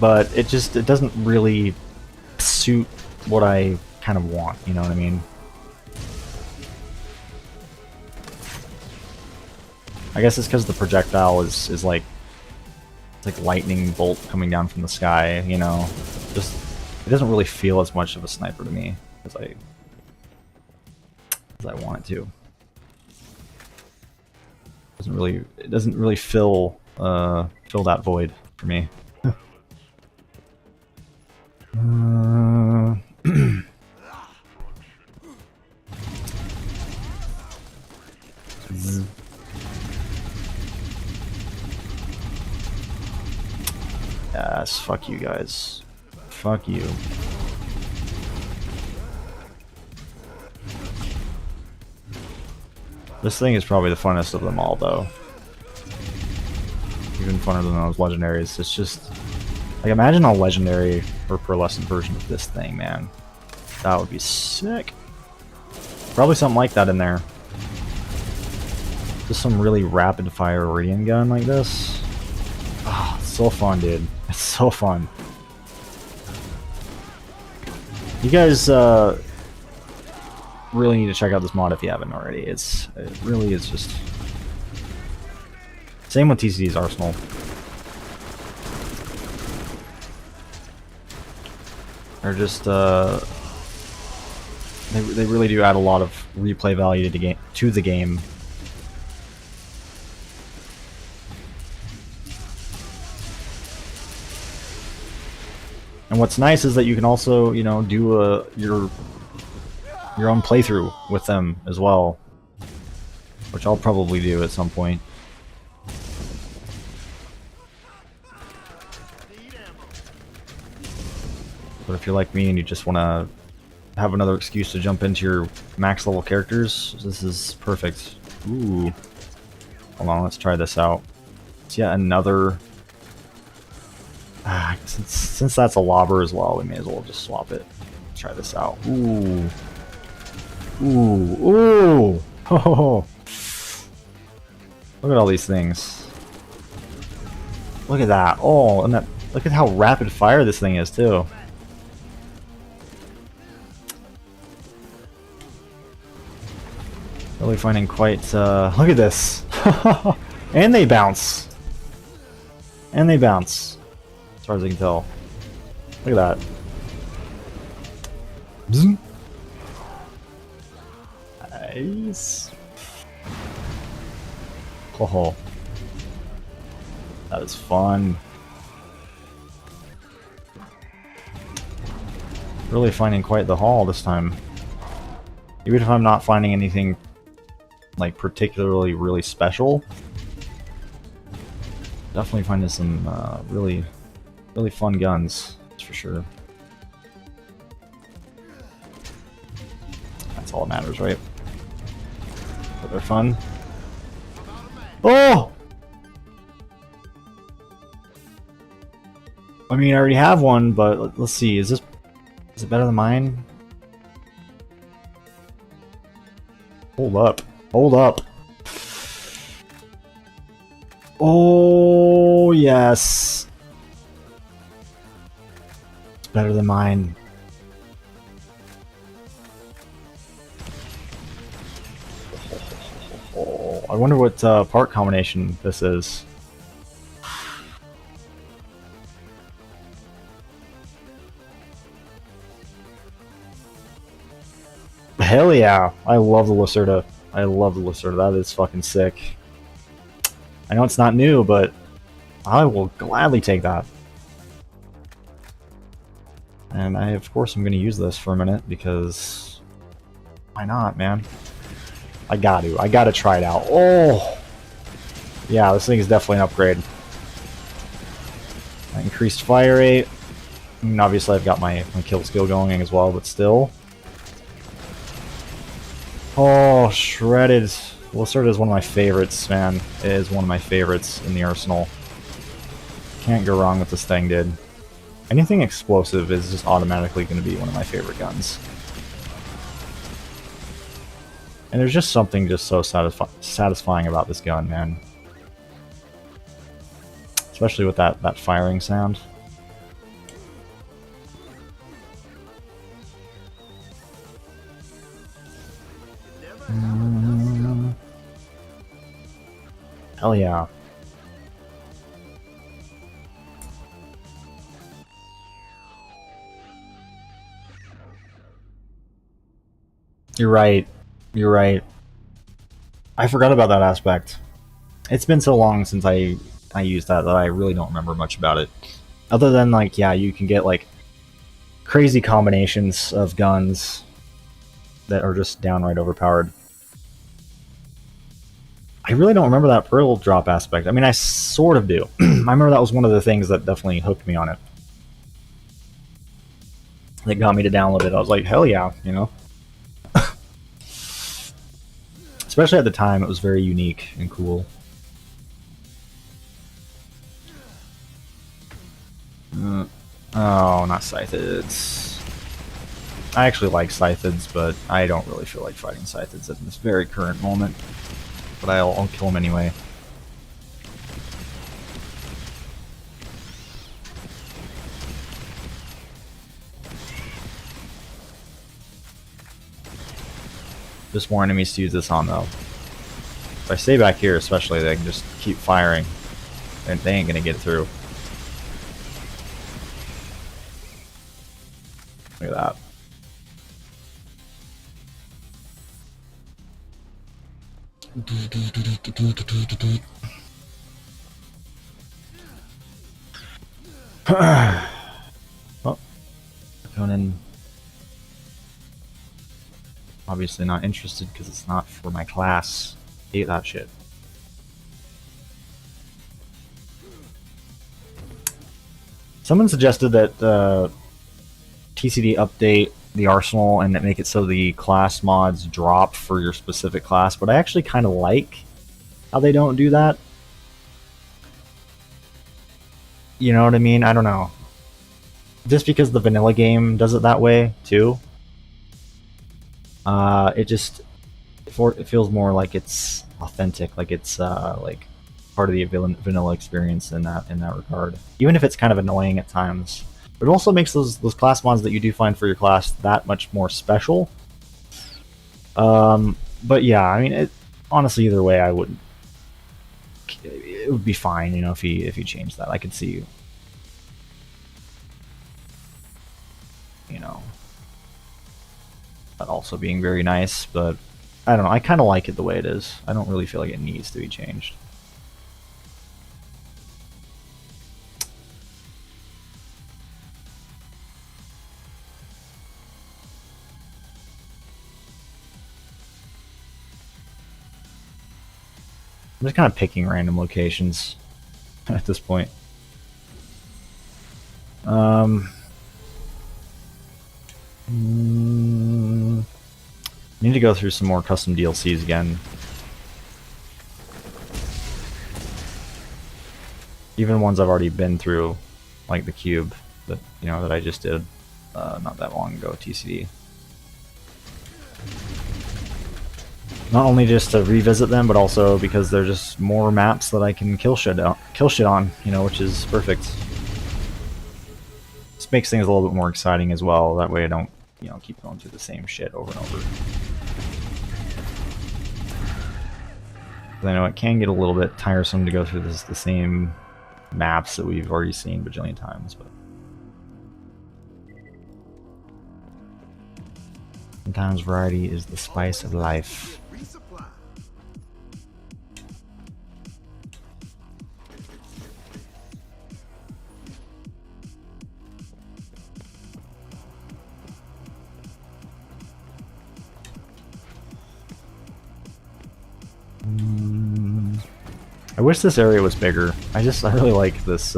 But it doesn't really suit what I kind of want, you know what I mean? I guess it's because the projectile is like, it's like lightning bolt coming down from the sky, you know? Just, it doesn't really feel as much of a sniper to me, because as I want it to. It doesn't really fill that void for me. Yes, fuck you guys. Fuck you. This thing is probably the funnest of them all, though. Even funner than those legendaries. It's just... like, imagine a legendary or pearlescent version of this thing, man. That would be sick. Probably something like that in there. Just some really rapid-fire Eridian gun like this. Oh, it's so fun, dude. It's so fun. You guys really need to check out this mod if you haven't already. It really is just... same with TCD's Arsenal. They're just they really do add a lot of replay value to the game. And what's nice is that you can also, you know, do your own playthrough with them as well, which I'll probably do at some point. But if you're like me and you just want to have another excuse to jump into your max level characters, this is perfect. Ooh. Hold on, let's try this out. It's yet another... since that's a lobber as well, we may as well just swap it. Let's try this out. Ooh. Ooh. Ooh! Oh. Look at all these things. Look at that. Oh, and that... look at how rapid fire this thing is, too. Really finding quite, look at this! And they bounce! And they bounce, as far as I can tell. Look at that. Bzzz. Nice. Oh, that is fun. Really finding quite the haul this time. Even if I'm not finding anything like particularly really special, definitely finding some really fun guns, that's for sure. That's all that matters, right? But they're fun. Oh! I mean, I already have one, but let's see. Is it better than mine? Hold up. Hold up. Oh, yes. It's better than mine. Oh, I wonder what part combination this is. Hell yeah. I love the Lacerda. I love the Lacerda. That is fucking sick. I know it's not new, but I will gladly take that. And I, of course, I'm going to use this for a minute, because why not, man? I gotta try it out. Oh! Yeah, this thing is definitely an upgrade. Increased fire rate. I mean, obviously I've got my kill skill going as well, but still. Oh, shredded. Lacerda is one of my favorites, man. It is one of my favorites in the arsenal. Can't go wrong with this thing, dude. Anything explosive is just automatically going to be one of my favorite guns. And there's just something just so satisfying about this gun, man. Especially with that firing sound. Hell yeah. You're right. You're right. I forgot about that aspect. It's been so long since I used that I really don't remember much about it. Other than like, yeah, you can get like crazy combinations of guns that are just downright overpowered. I really don't remember that pearl drop aspect. I mean, I sort of do. I remember that was one of the things that definitely hooked me on it. That got me to download it. I was like, hell yeah, you know? Especially at the time, it was very unique and cool. Oh, not Scythids. I actually like Scythids, but I don't really feel like fighting Scythids at this very current moment. But I'll kill them anyway. Just more enemies to use this on, though. If I stay back here, especially, they can just keep firing. And they ain't gonna get through. Look at that. Oh, Conan. Obviously not interested because it's not for my class. Hate that shit. Someone suggested that TCD update the arsenal and make it so the class mods drop for your specific class, but I actually kind of like how they don't do that. You know what I mean? I don't know. Just because the vanilla game does it that way too. It feels more like it's authentic, like it's like part of the vanilla experience in that regard. Even if it's kind of annoying at times, but it also makes those class mods that you do find for your class that much more special. But yeah, I mean, honestly, either way, I wouldn't. It would be fine, you know, if he changed that. I could see, you know, that also being very nice, but I don't know. I kind of like it the way it is. I don't really feel like it needs to be changed. I'm just kind of picking random locations at this point. Need to go through some more custom DLCs again. Even ones I've already been through, like the Cube, that that I just did not that long ago, TCD. Not only just to revisit them, but also because they're just more maps that I can kill shit on, which is perfect. This makes things a little bit more exciting as well. That way I don't, keep going through the same shit over and over. I know it can get a little bit tiresome to go through the same maps that we've already seen a bajillion times, but sometimes variety is the spice of life. I wish this area was bigger. I really like this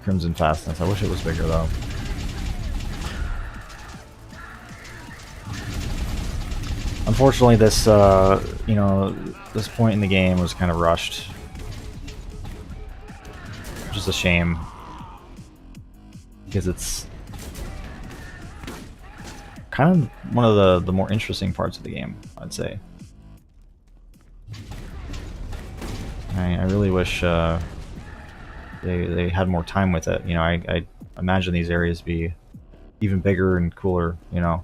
Crimson Fastness. I wish it was bigger though. Unfortunately, this this point in the game was kind of rushed, which is a shame because it's kind of one of the more interesting parts of the game, I'd say. I really wish they had more time with it. I imagine these areas be even bigger and cooler. And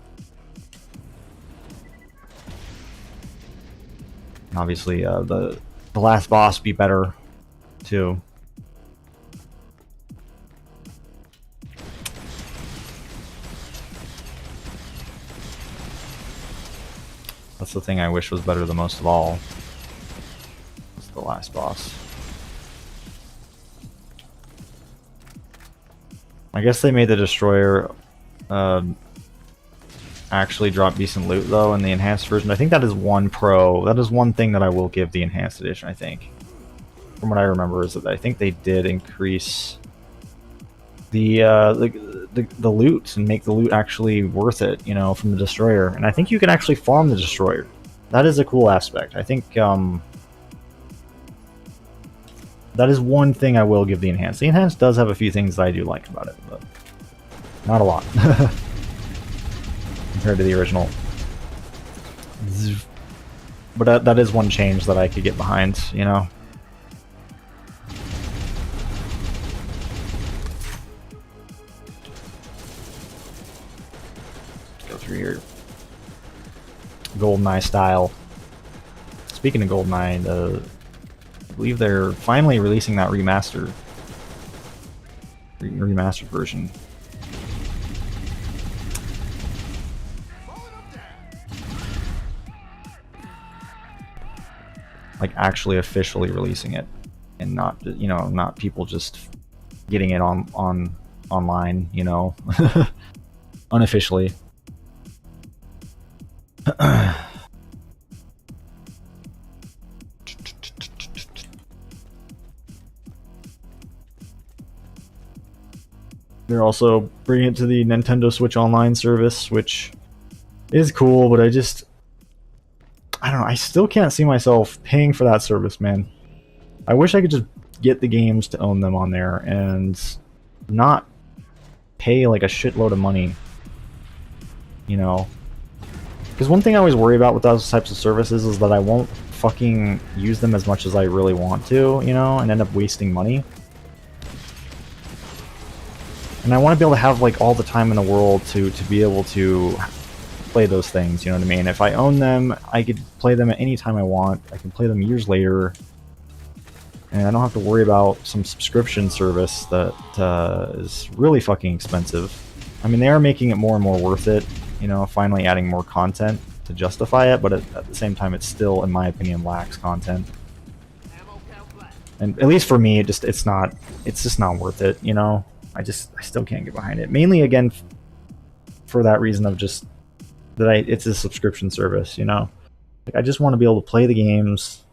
obviously, the last boss be better too. That's the thing I wish was better the most of all. It's the last boss. I guess they made the destroyer actually drop decent loot though in the enhanced version. I think that is one pro. That is one thing that I will give the enhanced edition, I think. From what I remember is that I think they did increase the loot and make the loot actually worth it, you know, from the destroyer. And I think you can actually farm the destroyer. That is a cool aspect. I think that is one thing I will give the enhanced. The enhanced does have a few things that I do like about it, but not a lot compared to the original. But that is one change that I could get behind, you know. Go through here. GoldenEye style. Speaking of GoldenEye, I believe they're finally releasing that remastered version. Like actually officially releasing it, and not, you know, not people just getting it online, you know, unofficially. They're also bringing it to the Nintendo Switch Online service, which is cool, but I don't know, I still can't see myself paying for that service, man. I wish I could just get the games to own them on there and not pay like a shitload of money, you know? Because one thing I always worry about with those types of services is that I won't fucking use them as much as I really want to, you know, and end up wasting money. And I want to be able to have like all the time in the world to be able to play those things, you know what I mean? If I own them, I could play them at any time I want. I can play them years later. And I don't have to worry about some subscription service that is really fucking expensive. I mean, they are making it more and more worth it, you know, finally adding more content to justify it, but at the same time, it still, in my opinion, lacks content. And at least for me, it's just not worth it, you know? I still can't get behind it. Mainly, again, for that reason of just that it's a subscription service, you know? Like, I just want to be able to play the games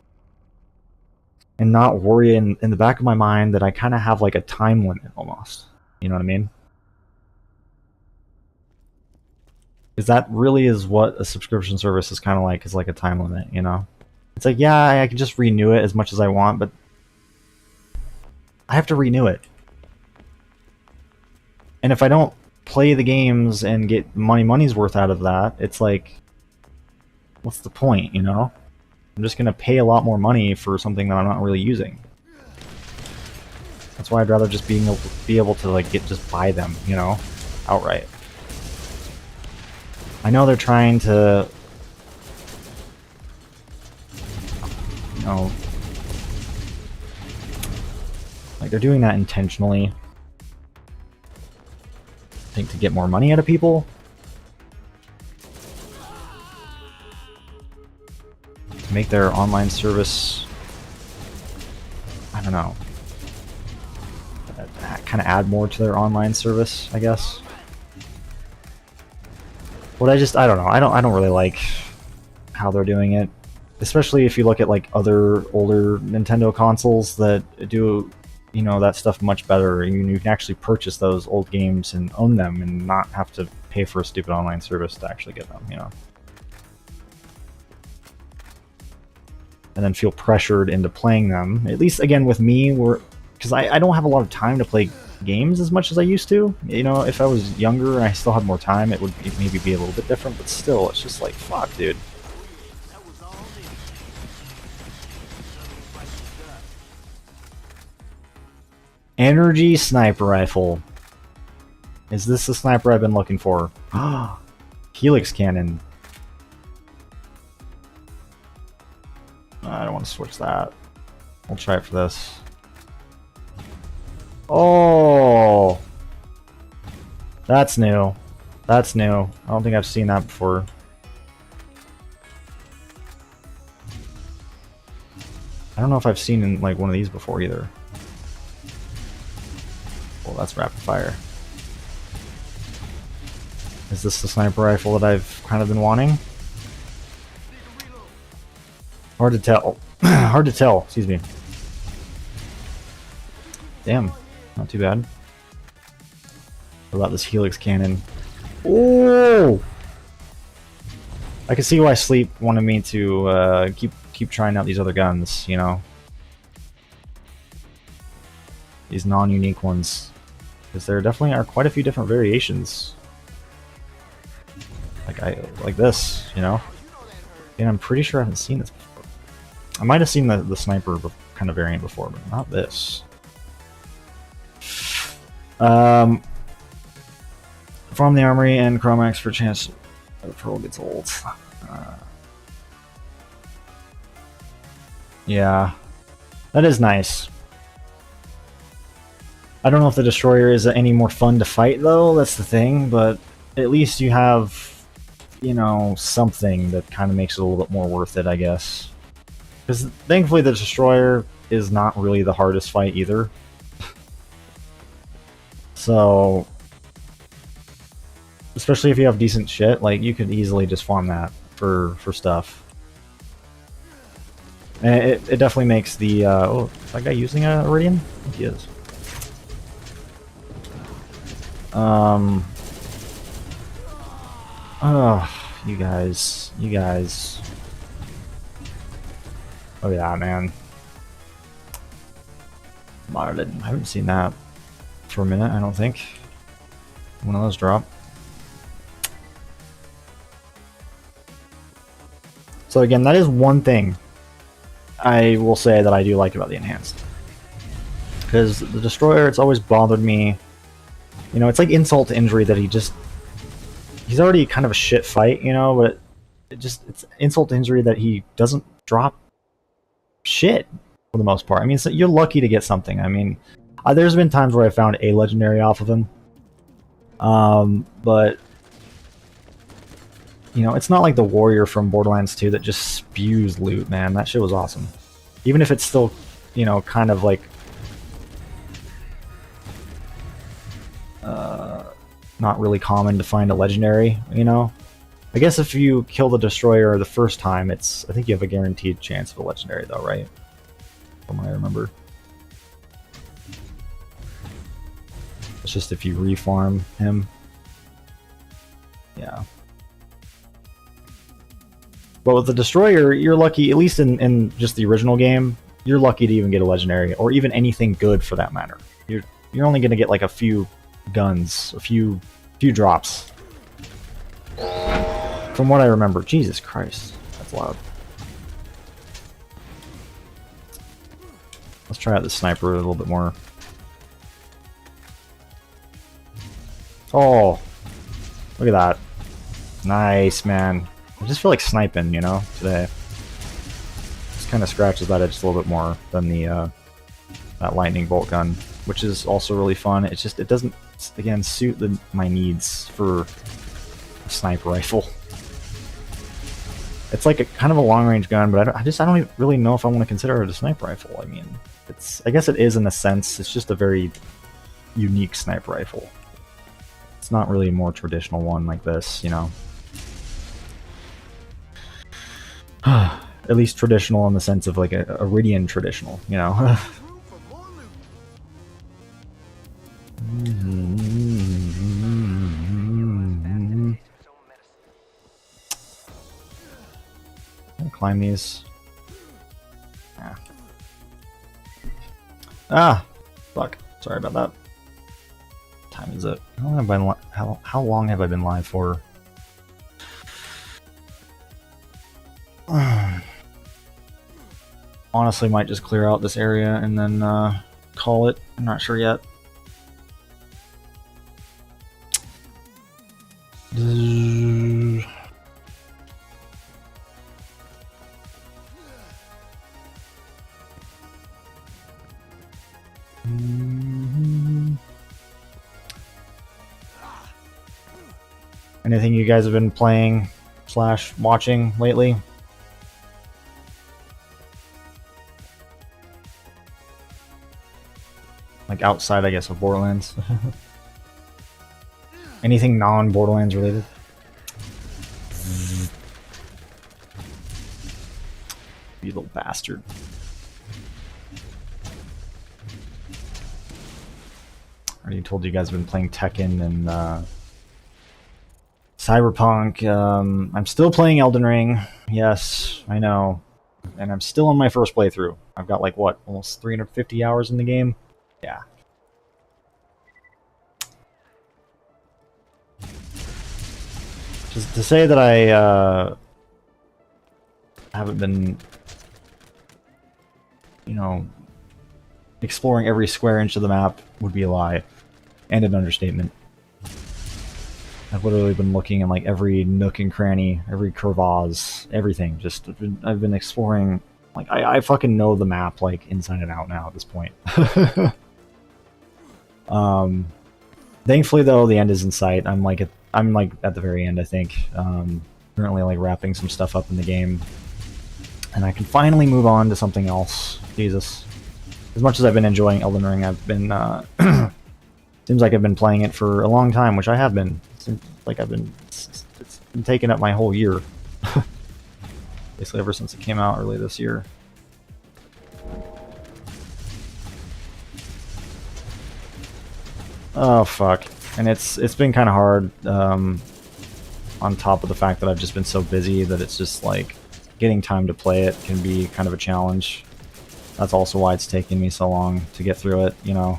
and not worry in the back of my mind that I kind of have like a time limit almost. You know what I mean? Because that really is what a subscription service is kind of like, is like a time limit, you know? It's like, yeah, I can just renew it as much as I want, but I have to renew it. And if I don't play the games and get money's worth out of that, it's like, what's the point, you know? I'm just gonna pay a lot more money for something that I'm not really using. That's why I'd rather just be able to like just buy them, you know, outright. I know they're trying to, you know, like they're doing that intentionally. I think to get more money out of people. To make their online service, I don't know, kind of add more to their online service, I guess. But I don't know. I don't really like how they're doing it, especially if you look at like other older Nintendo consoles that do, you know, that stuff much better. You can actually purchase those old games and own them and not have to pay for a stupid online service to actually get them, you know. And then feel pressured into playing them. At least, again, with me, because I don't have a lot of time to play games as much as I used to. You know, if I was younger and I still had more time, it would maybe be a little bit different, but still, it's just like, fuck, dude. Energy sniper rifle. Is this the sniper I've been looking for? Helix cannon. I don't want to switch that. We'll try it for this. Oh! That's new. That's new. I don't think I've seen that before. I don't know if I've seen in like one of these before either. Well, that's rapid fire. Is this the sniper rifle that I've kind of been wanting? Hard to tell. Hard to tell, excuse me. Damn, not too bad. What about this helix cannon? Oh! I can see why Sleep wanted me to keep trying out these other guns, you know? These non-unique ones. Because there definitely are quite a few different variations. Like this, you know? And I'm pretty sure I haven't seen this before. I might have seen the sniper kind of variant before, but not this. Farm the armory and Chromax for chance the pearl gets old. Yeah, that is nice. I don't know if the destroyer is any more fun to fight though, that's the thing, but at least you have, you know, something that kind of makes it a little bit more worth it, I guess. Because thankfully the destroyer is not really the hardest fight either. So, especially if you have decent shit, like you could easily just farm that for stuff. And it definitely makes the oh, is that guy using a Eridian? I think he is. Oh, you guys. Look at that, man. Marlin. I haven't seen that for a minute, I don't think. One of those drop. So again, that is one thing I will say that I do like about the enhanced. Because the destroyer, it's always bothered me. You know, it's like insult to injury that he's already kind of a shit fight, you know, but it's insult to injury that he doesn't drop shit for the most part. I mean, so you're lucky to get something. I mean, there's been times where I found a legendary off of him. But you know, it's not like the warrior from Borderlands 2 that just spews loot, man. That shit was awesome. Even if it's still, you know, kind of like not really common to find a legendary, you know? I guess if you kill the destroyer the first time, I think you have a guaranteed chance of a legendary though, right? From what I remember. It's just if you refarm him. Yeah. But with the destroyer, you're lucky, at least in just the original game, you're lucky to even get a legendary, or even anything good for that matter. You're only gonna get like a few guns, a few drops. From what I remember. Jesus Christ, that's loud. Let's try out the sniper a little bit more. Oh, look at that. Nice, man. I just feel like sniping, you know, today. Just kind of scratches that itch a little bit more than the that lightning bolt gun, which is also really fun. It's just, it doesn't, again, suit my needs for a sniper rifle. It's like a kind of a long-range gun, but I don't really know if I want to consider it a sniper rifle. I mean, I guess it is in a sense. It's just a very unique sniper rifle. It's not really a more traditional one like this, you know. At least traditional in the sense of like a Eridian traditional, you know. Climb these. Yeah. Ah, fuck. Sorry about that. What time is it? How long have I been live for? Honestly, might just clear out this area and then call it. I'm not sure yet. Anything you guys have been playing / watching lately? like outside, I guess, of Borderlands. Anything non-Borderlands related? You little bastard. I already told you guys I've been playing Tekken and Cyberpunk. I'm still playing Elden Ring. Yes, I know. And I'm still on my first playthrough. I've got like, what, almost 350 hours in the game? Yeah. Just to say that I haven't been, you know, exploring every square inch of the map would be a lie. And an understatement. I've literally been looking in like every nook and cranny, every crevasse, everything. Just I've been exploring. Like I fucking know the map like inside and out now at this point. Thankfully though, the end is in sight. I'm like at the very end, I think. Currently like wrapping some stuff up in the game, and I can finally move on to something else. Jesus, as much as I've been enjoying Elden Ring, I've been seems like I've been playing it for a long time, which I have been. Seems like it's been taking up my whole year. Basically ever since it came out early this year. Oh fuck. And it's been kind of hard, on top of the fact that I've just been so busy that it's just like getting time to play it can be kind of a challenge. That's also why it's taking me so long to get through it, you know.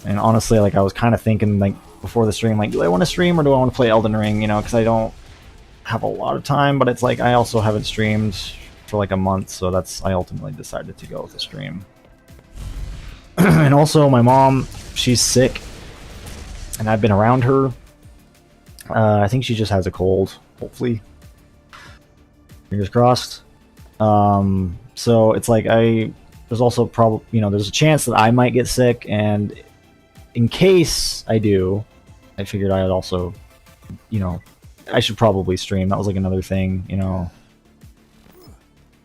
And honestly, like I was kind of thinking like before the stream, like, do I want to stream or do I want to play Elden Ring, you know, because I don't have a lot of time, but it's like I also haven't streamed for like a month, so I ultimately decided to go with the stream. And also my mom, she's sick, and I've been around her. I think she just has a cold, hopefully. Fingers crossed. So it's like there's also probably, you know, there's a chance that I might get sick, and in case I do, I figured I would also, you know, I should probably stream. That was like another thing, you know,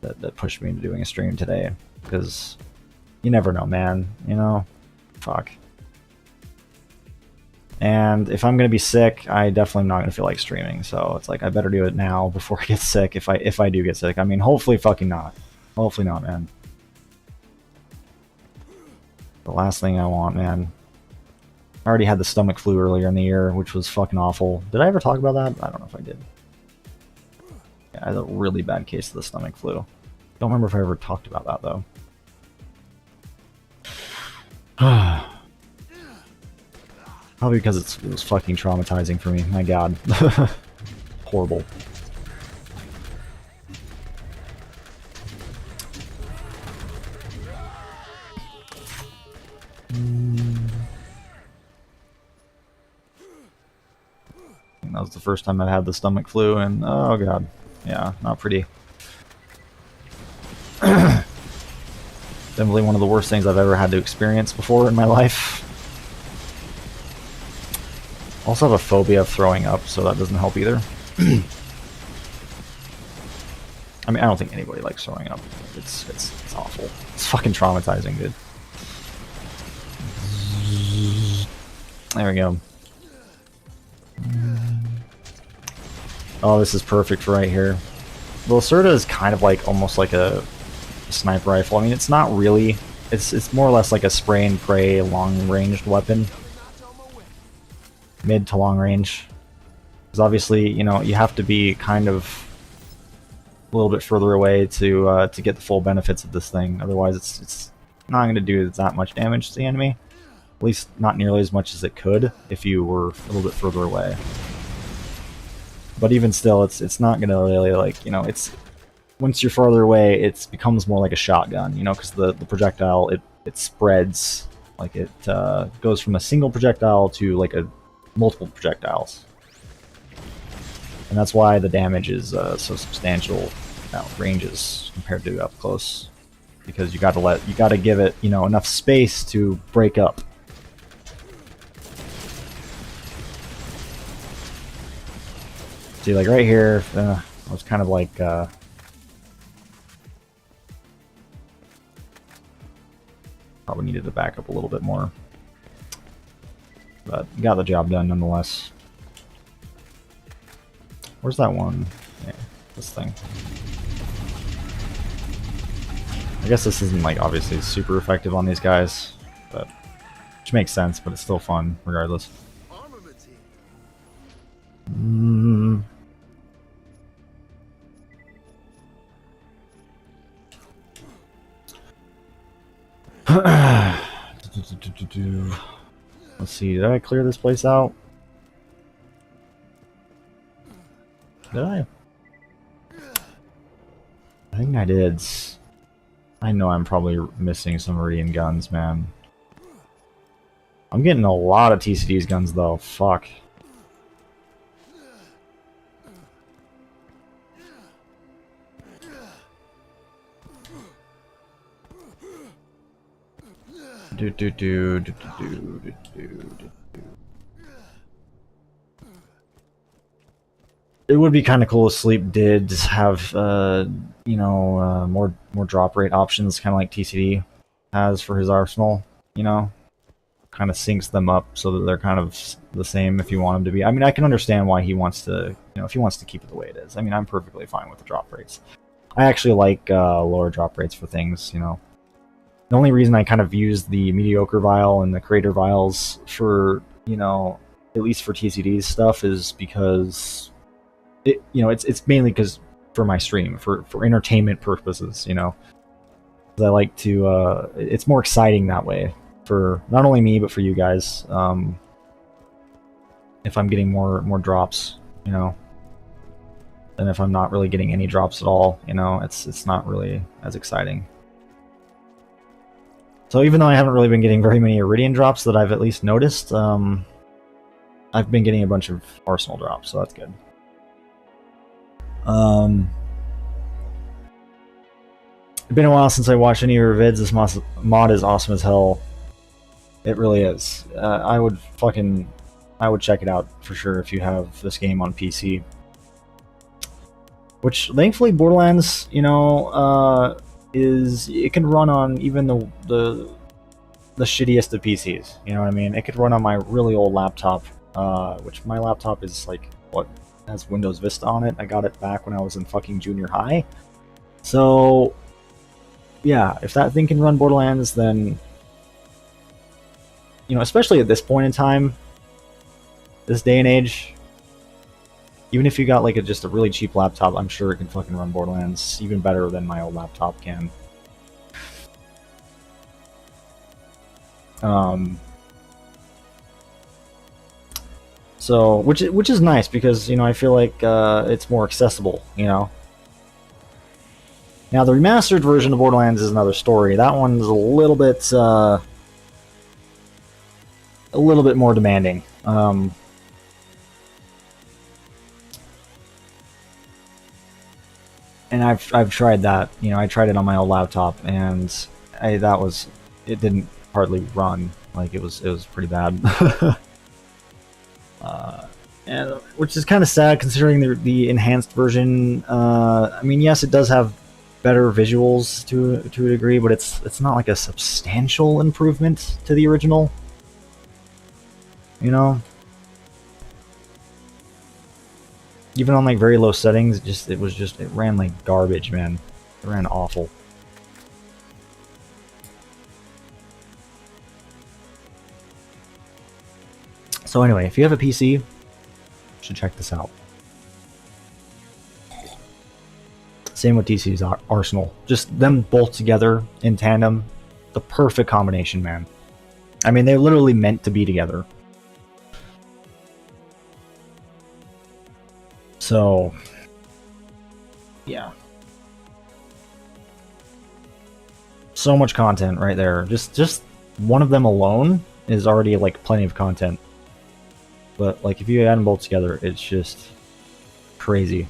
that pushed me into doing a stream today, because you never know, man, you know, fuck. And if I'm gonna be sick, I definitely am not gonna feel like streaming, so it's like I better do it now before I get sick, if I do get sick. I mean, hopefully fucking not. Hopefully not, man. The last thing I want, man. I already had the stomach flu earlier in the year, which was fucking awful. Did I ever talk about that? I don't know if I did. Yeah, I had a really bad case of the stomach flu. Don't remember if I ever talked about that, though. Probably because it was fucking traumatizing for me. My god. Horrible. That was the first time I've had the stomach flu, and oh god, yeah, not pretty. Definitely one of the worst things I've ever had to experience before in my life. Also have a phobia of throwing up, so that doesn't help either. I mean, I don't think anybody likes throwing up. It's awful. It's fucking traumatizing, dude. There we go. Oh, this is perfect for right here. The Lacerda is kind of like almost like a sniper rifle. I mean, it's not really. It's more or less like a spray and pray long-ranged weapon. Mid to long range. Because obviously, you know, you have to be kind of a little bit further away to get the full benefits of this thing. Otherwise, it's not going to do that much damage to the enemy. At least not nearly as much as it could if you were a little bit further away. But even still, it's not going to really, like, you know, it's once you're farther away, it becomes more like a shotgun, you know, because the projectile, it spreads, like it goes from a single projectile to like multiple projectiles. And that's why the damage is so substantial at ranges compared to up close, because you got to give it, you know, enough space to break up. See, like right here, I was kind of like Probably needed to back up a little bit more. But got the job done nonetheless. Where's that one? Yeah, this thing. I guess this isn't like obviously super effective on these guys, but which makes sense, but it's still fun regardless. Let's see, did I clear this place out? Did I? I think I did. I know I'm probably missing some Eridian guns, man. I'm getting a lot of TCD's guns though, fuck. It would be kind of cool if Sleep did have, you know, more drop rate options, kind of like TCD has for his arsenal. You know, kind of syncs them up so that they're kind of the same if you want them to be. I mean, I can understand why he wants to, you know, if he wants to keep it the way it is. I mean, I'm perfectly fine with the drop rates. I actually like lower drop rates for things, you know. The only reason I kind of use the mediocre vial and the creator vials for, you know, at least for TCD's stuff is because it, you know, it's mainly because for my stream, for entertainment purposes, you know. I like to, it's more exciting that way for not only me but for you guys. If I'm getting more drops, you know, than if I'm not really getting any drops at all, you know, it's not really as exciting. So even though I haven't really been getting very many Eridian drops that I've at least noticed, I've been getting a bunch of Arsenal drops, so that's good. It's been a while since I watched any of your vids. This mod is awesome as hell. It really is. I would check it out for sure if you have this game on PC. Which, thankfully, Borderlands, you know, it can run on even the shittiest of PCs. You know what I mean? It could run on my really old laptop, which my laptop is like what has Windows Vista on it. I got it back when I was in fucking junior high. So yeah, if that thing can run Borderlands, then, you know, especially at this point in time, this day and age, even if you got like just a really cheap laptop, I'm sure it can fucking run Borderlands even better than my old laptop can. So, which is nice because, you know, I feel like it's more accessible, you know. Now the remastered version of Borderlands is another story. That one's a little bit more demanding. And I've tried that. You know, I tried it on my old laptop, and it didn't hardly run. Like it was pretty bad. And which is kind of sad considering the enhanced version. I mean, yes, it does have better visuals to a degree, but it's not like a substantial improvement to the original. You know, even on like very low settings, it ran like garbage, man. It ran awful. So anyway, if you have a PC, you should check this out. Same with DC's Arsenal. Just them both together in tandem, the perfect combination, man. I mean, they're literally meant to be together. So, yeah. So much content right there. Just one of them alone is already like plenty of content. But like if you add them both together, it's just crazy.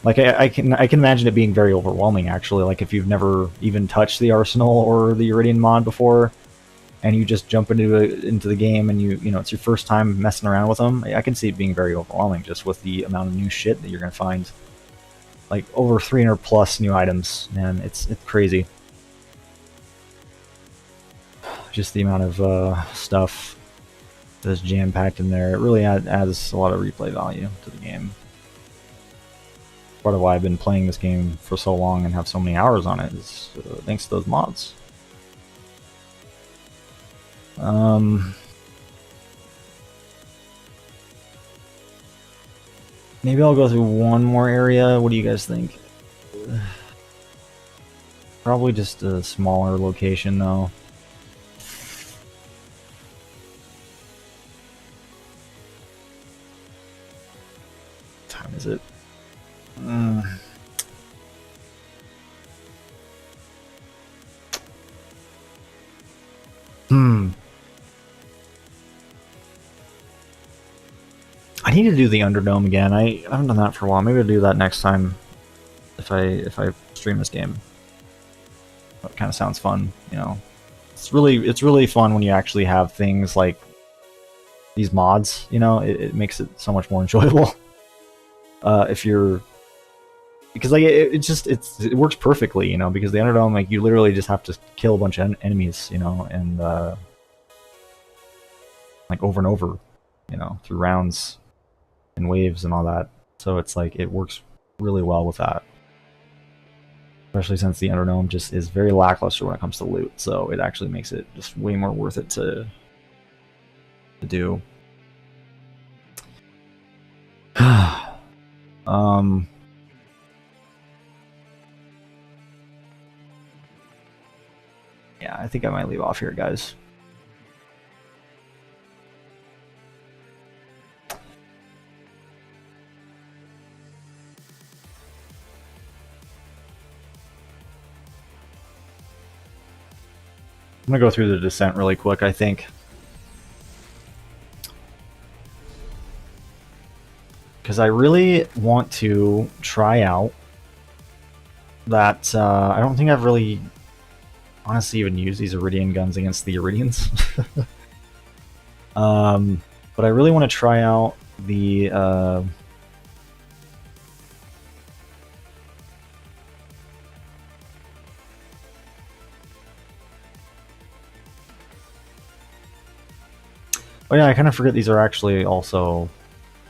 Like I can imagine it being very overwhelming actually. Like if you've never even touched the Arsenal or the Eridian mod before, and you just jump into the game and you know it's your first time messing around with them, I can see it being very overwhelming just with the amount of new shit that you're gonna find. Like over 300 plus new items, man. It's crazy. just the amount of stuff that's jam-packed in there. It really adds a lot of replay value to the game. Part of why I've been playing this game for so long and have so many hours on it is thanks to those mods. Maybe I'll go through one more area. What do you guys think? Probably just a smaller location though. What time is it? I need to do the Underdome again. I haven't done that for a while. Maybe I'll do that next time if I stream this game. That kind of sounds fun, you know. It's really fun when you actually have things like these mods. You know, it makes it so much more enjoyable. If you're because like it works perfectly, you know, because the Underdome, like, you literally just have to kill a bunch of enemies, you know, and like over and over, you know, through rounds and waves and all that. So it's like it works really well with that. Especially since the Underdome just is very lackluster when it comes to loot, so it actually makes it just way more worth it to do. Yeah, I think I might leave off here, guys. I'm gonna go through the descent really quick, I think. Because I really want to try out that, I don't think I've really honestly even used these Eridian guns against the Eridians. But I really want to try out the, oh yeah, I kind of forget these are actually also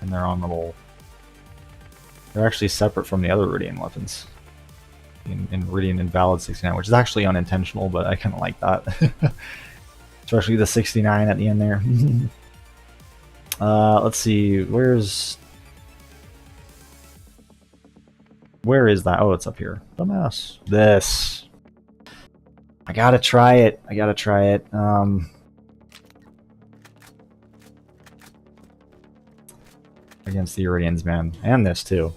in their own little... They're actually separate from the other Eridian weapons. In Eridian Invalid 69, which is actually unintentional, but I kind of like that. Especially the 69 at the end there. Let's see, where is that? Oh, it's up here. Dumbass. This. I gotta try it. Against the Eridians, man. And this, too.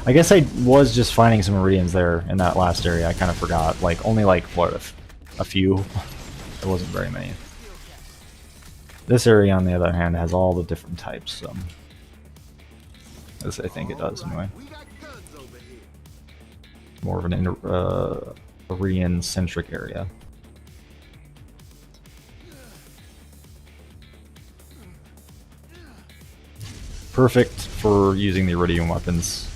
I guess I was just finding some Eridians there in that last area. I kind of forgot. Like, only like, what, a few? There wasn't very many. This area, on the other hand, has all the different types. As I think it does, anyway. More of an Eridian-centric area. Perfect for using the Eridian weapons.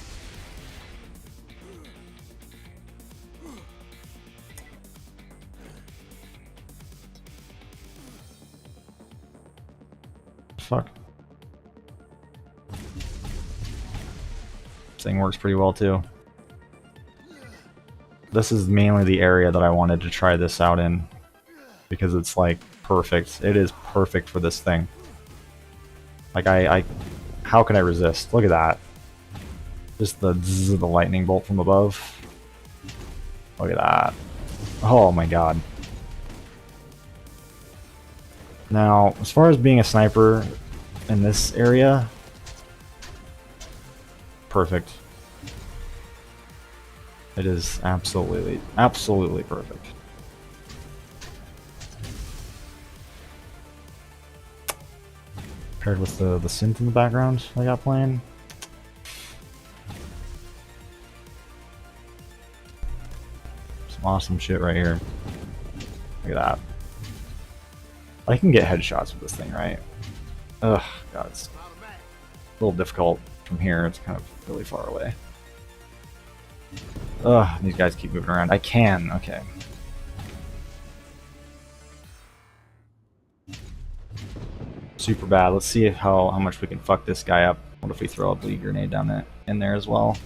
Fuck. This thing works pretty well too. This is mainly the area that I wanted to try this out in, because it's like perfect. It is perfect for this thing. Like how can I resist? Look at that. Just the zzz of the lightning bolt from above. Look at that. Oh my god. Now, as far as being a sniper in this area, perfect. It is absolutely perfect. Paired with the synth in the background I got playing. Some awesome shit right here. Look at that. I can get headshots with this thing, right? Ugh, god, it's a little difficult from here. It's kind of really far away. Ugh, these guys keep moving around. I can, okay. Super bad. Let's see how much we can fuck this guy up. What if we throw a bleed grenade down in there as well?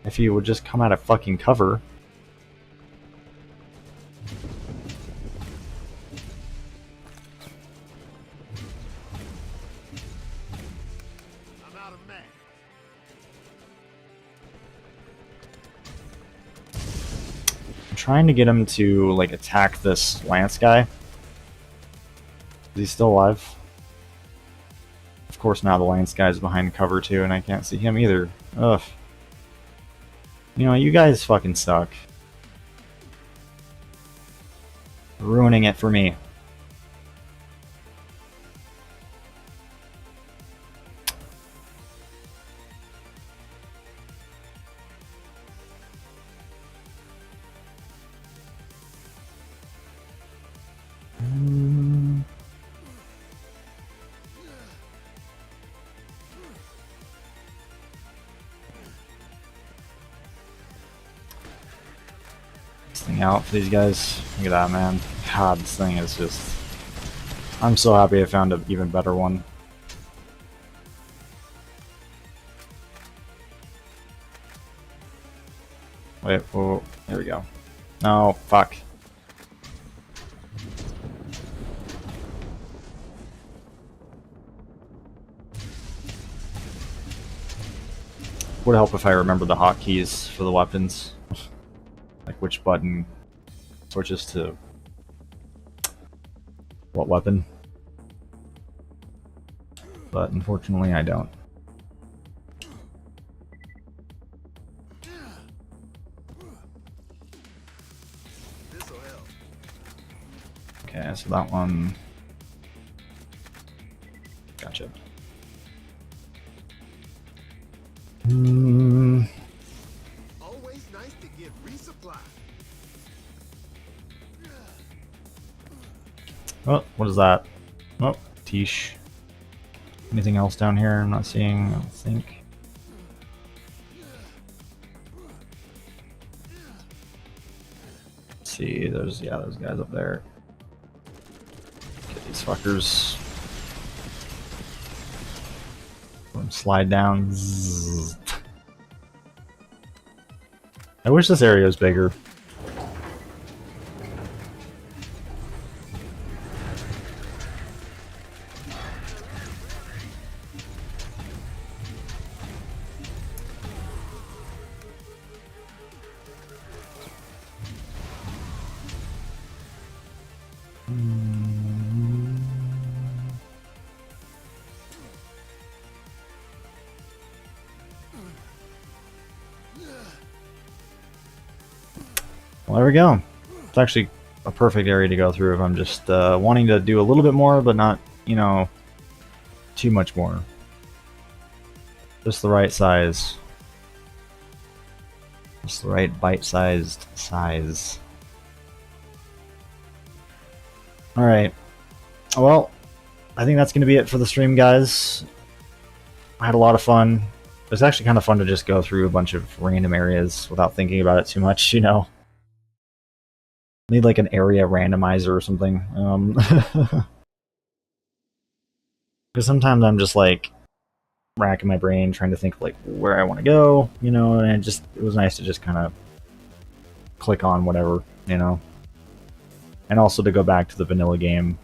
If he would just come out of fucking cover. I'm out of mag. I'm trying to get him to like attack this Lance guy. Is he still alive? Of course now the Lance guy's behind cover too, and I can't see him either. Ugh. You know, you guys fucking suck. Ruining it for me. Thing out for these guys. Look at that, man. God, this thing is just... I'm so happy I found an even better one. Wait, whoa, there we go. No, fuck. Would help if I remember the hotkeys for the weapons. Like which button switches to what weapon. But unfortunately I don't. Okay, so that one... Gotcha. Always nice to get resupply. Oh, what is that? Oh, Tish. Anything else down here I'm not seeing, I don't think. Let's see, there's, yeah, those guys up there. Get these fuckers. Let them slide down. Zzz. I wish this area was bigger. Well, there we go. It's actually a perfect area to go through if I'm just wanting to do a little bit more, but not, you know, too much more. Just the right size. Just the right bite-sized size. Alright. Well, I think that's going to be it for the stream, guys. I had a lot of fun. It was actually kind of fun to just go through a bunch of random areas without thinking about it too much, you know. Need like an area randomizer or something. Because sometimes I'm just like racking my brain trying to think like where I want to go, you know, and it was nice to just kind of click on whatever, you know. And also to go back to the vanilla game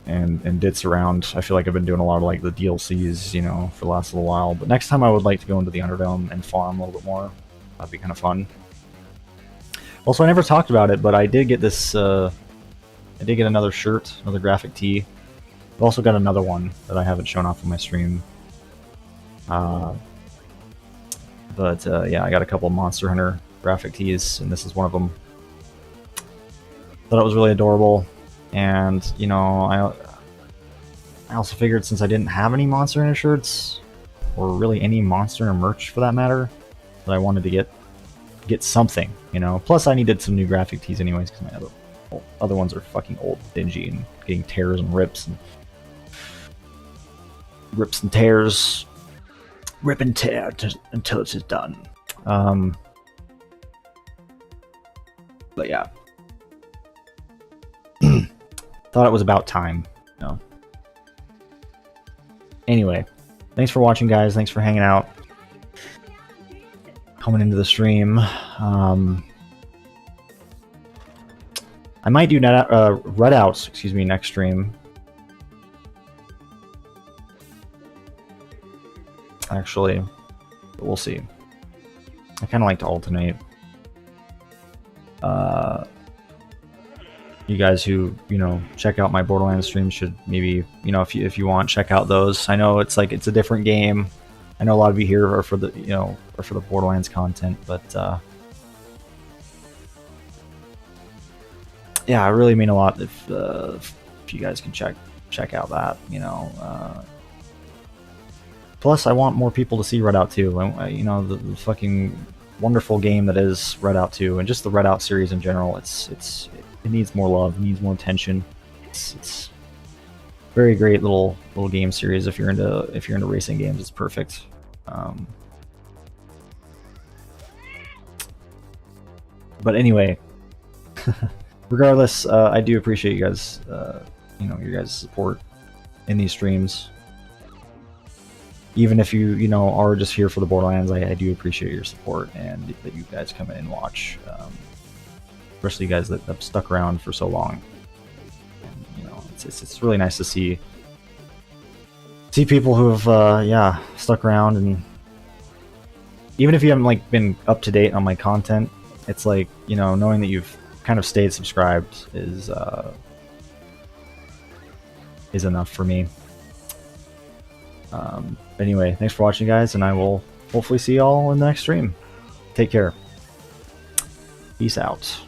and ditz around. I feel like I've been doing a lot of like the DLCs, you know, for the last little while. But next time I would like to go into the Underdome and farm a little bit more. That'd be kind of fun. Also, I never talked about it, but I did get this, I did get another shirt, another graphic tee. I've also got another one that I haven't shown off on my stream. Yeah, I got a couple Monster Hunter graphic tees, and this is one of them. Thought it was really adorable, and, you know, I also figured since I didn't have any Monster Hunter shirts, or really any Monster Hunter merch for that matter, that I wanted to get something, you know. Plus, I needed some new graphic tees anyways, because my other ones are fucking old, dingy, and getting tears and rips. And rips and tears, rip and tear until it is done. But yeah, thought it was about time. You know. Anyway, thanks for watching, guys. Thanks for hanging out, coming into the stream. I might do red outs, excuse me, next stream. Actually, but we'll see. I kind of like to alternate. You guys who, you know, check out my Borderlands streams should maybe, you know, if you want, check out those. I know it's like it's a different game. I know a lot of you here are for the, you know, are for the Borderlands content, but yeah, it really mean a lot if you guys can check out that, you know. Plus, I want more people to see Redout 2. You know, the fucking wonderful game that is Redout 2, and just the Redout series in general. It needs more love, it needs more attention. It's very great little game series. If you're into racing games, it's perfect. But anyway, regardless, I do appreciate you guys, you know, your guys' support in these streams. Even if you know, are just here for the Borderlands, I do appreciate your support and that you guys come in and watch. Especially you guys that have stuck around for so long. And, you know, it's really nice to see people who have yeah, stuck around, and even if you haven't like been up to date on my content, it's like, you know, knowing that you've kind of stayed subscribed is enough for me. Anyway, thanks for watching, guys, and I will hopefully see y'all in the next stream. Take care. Peace out.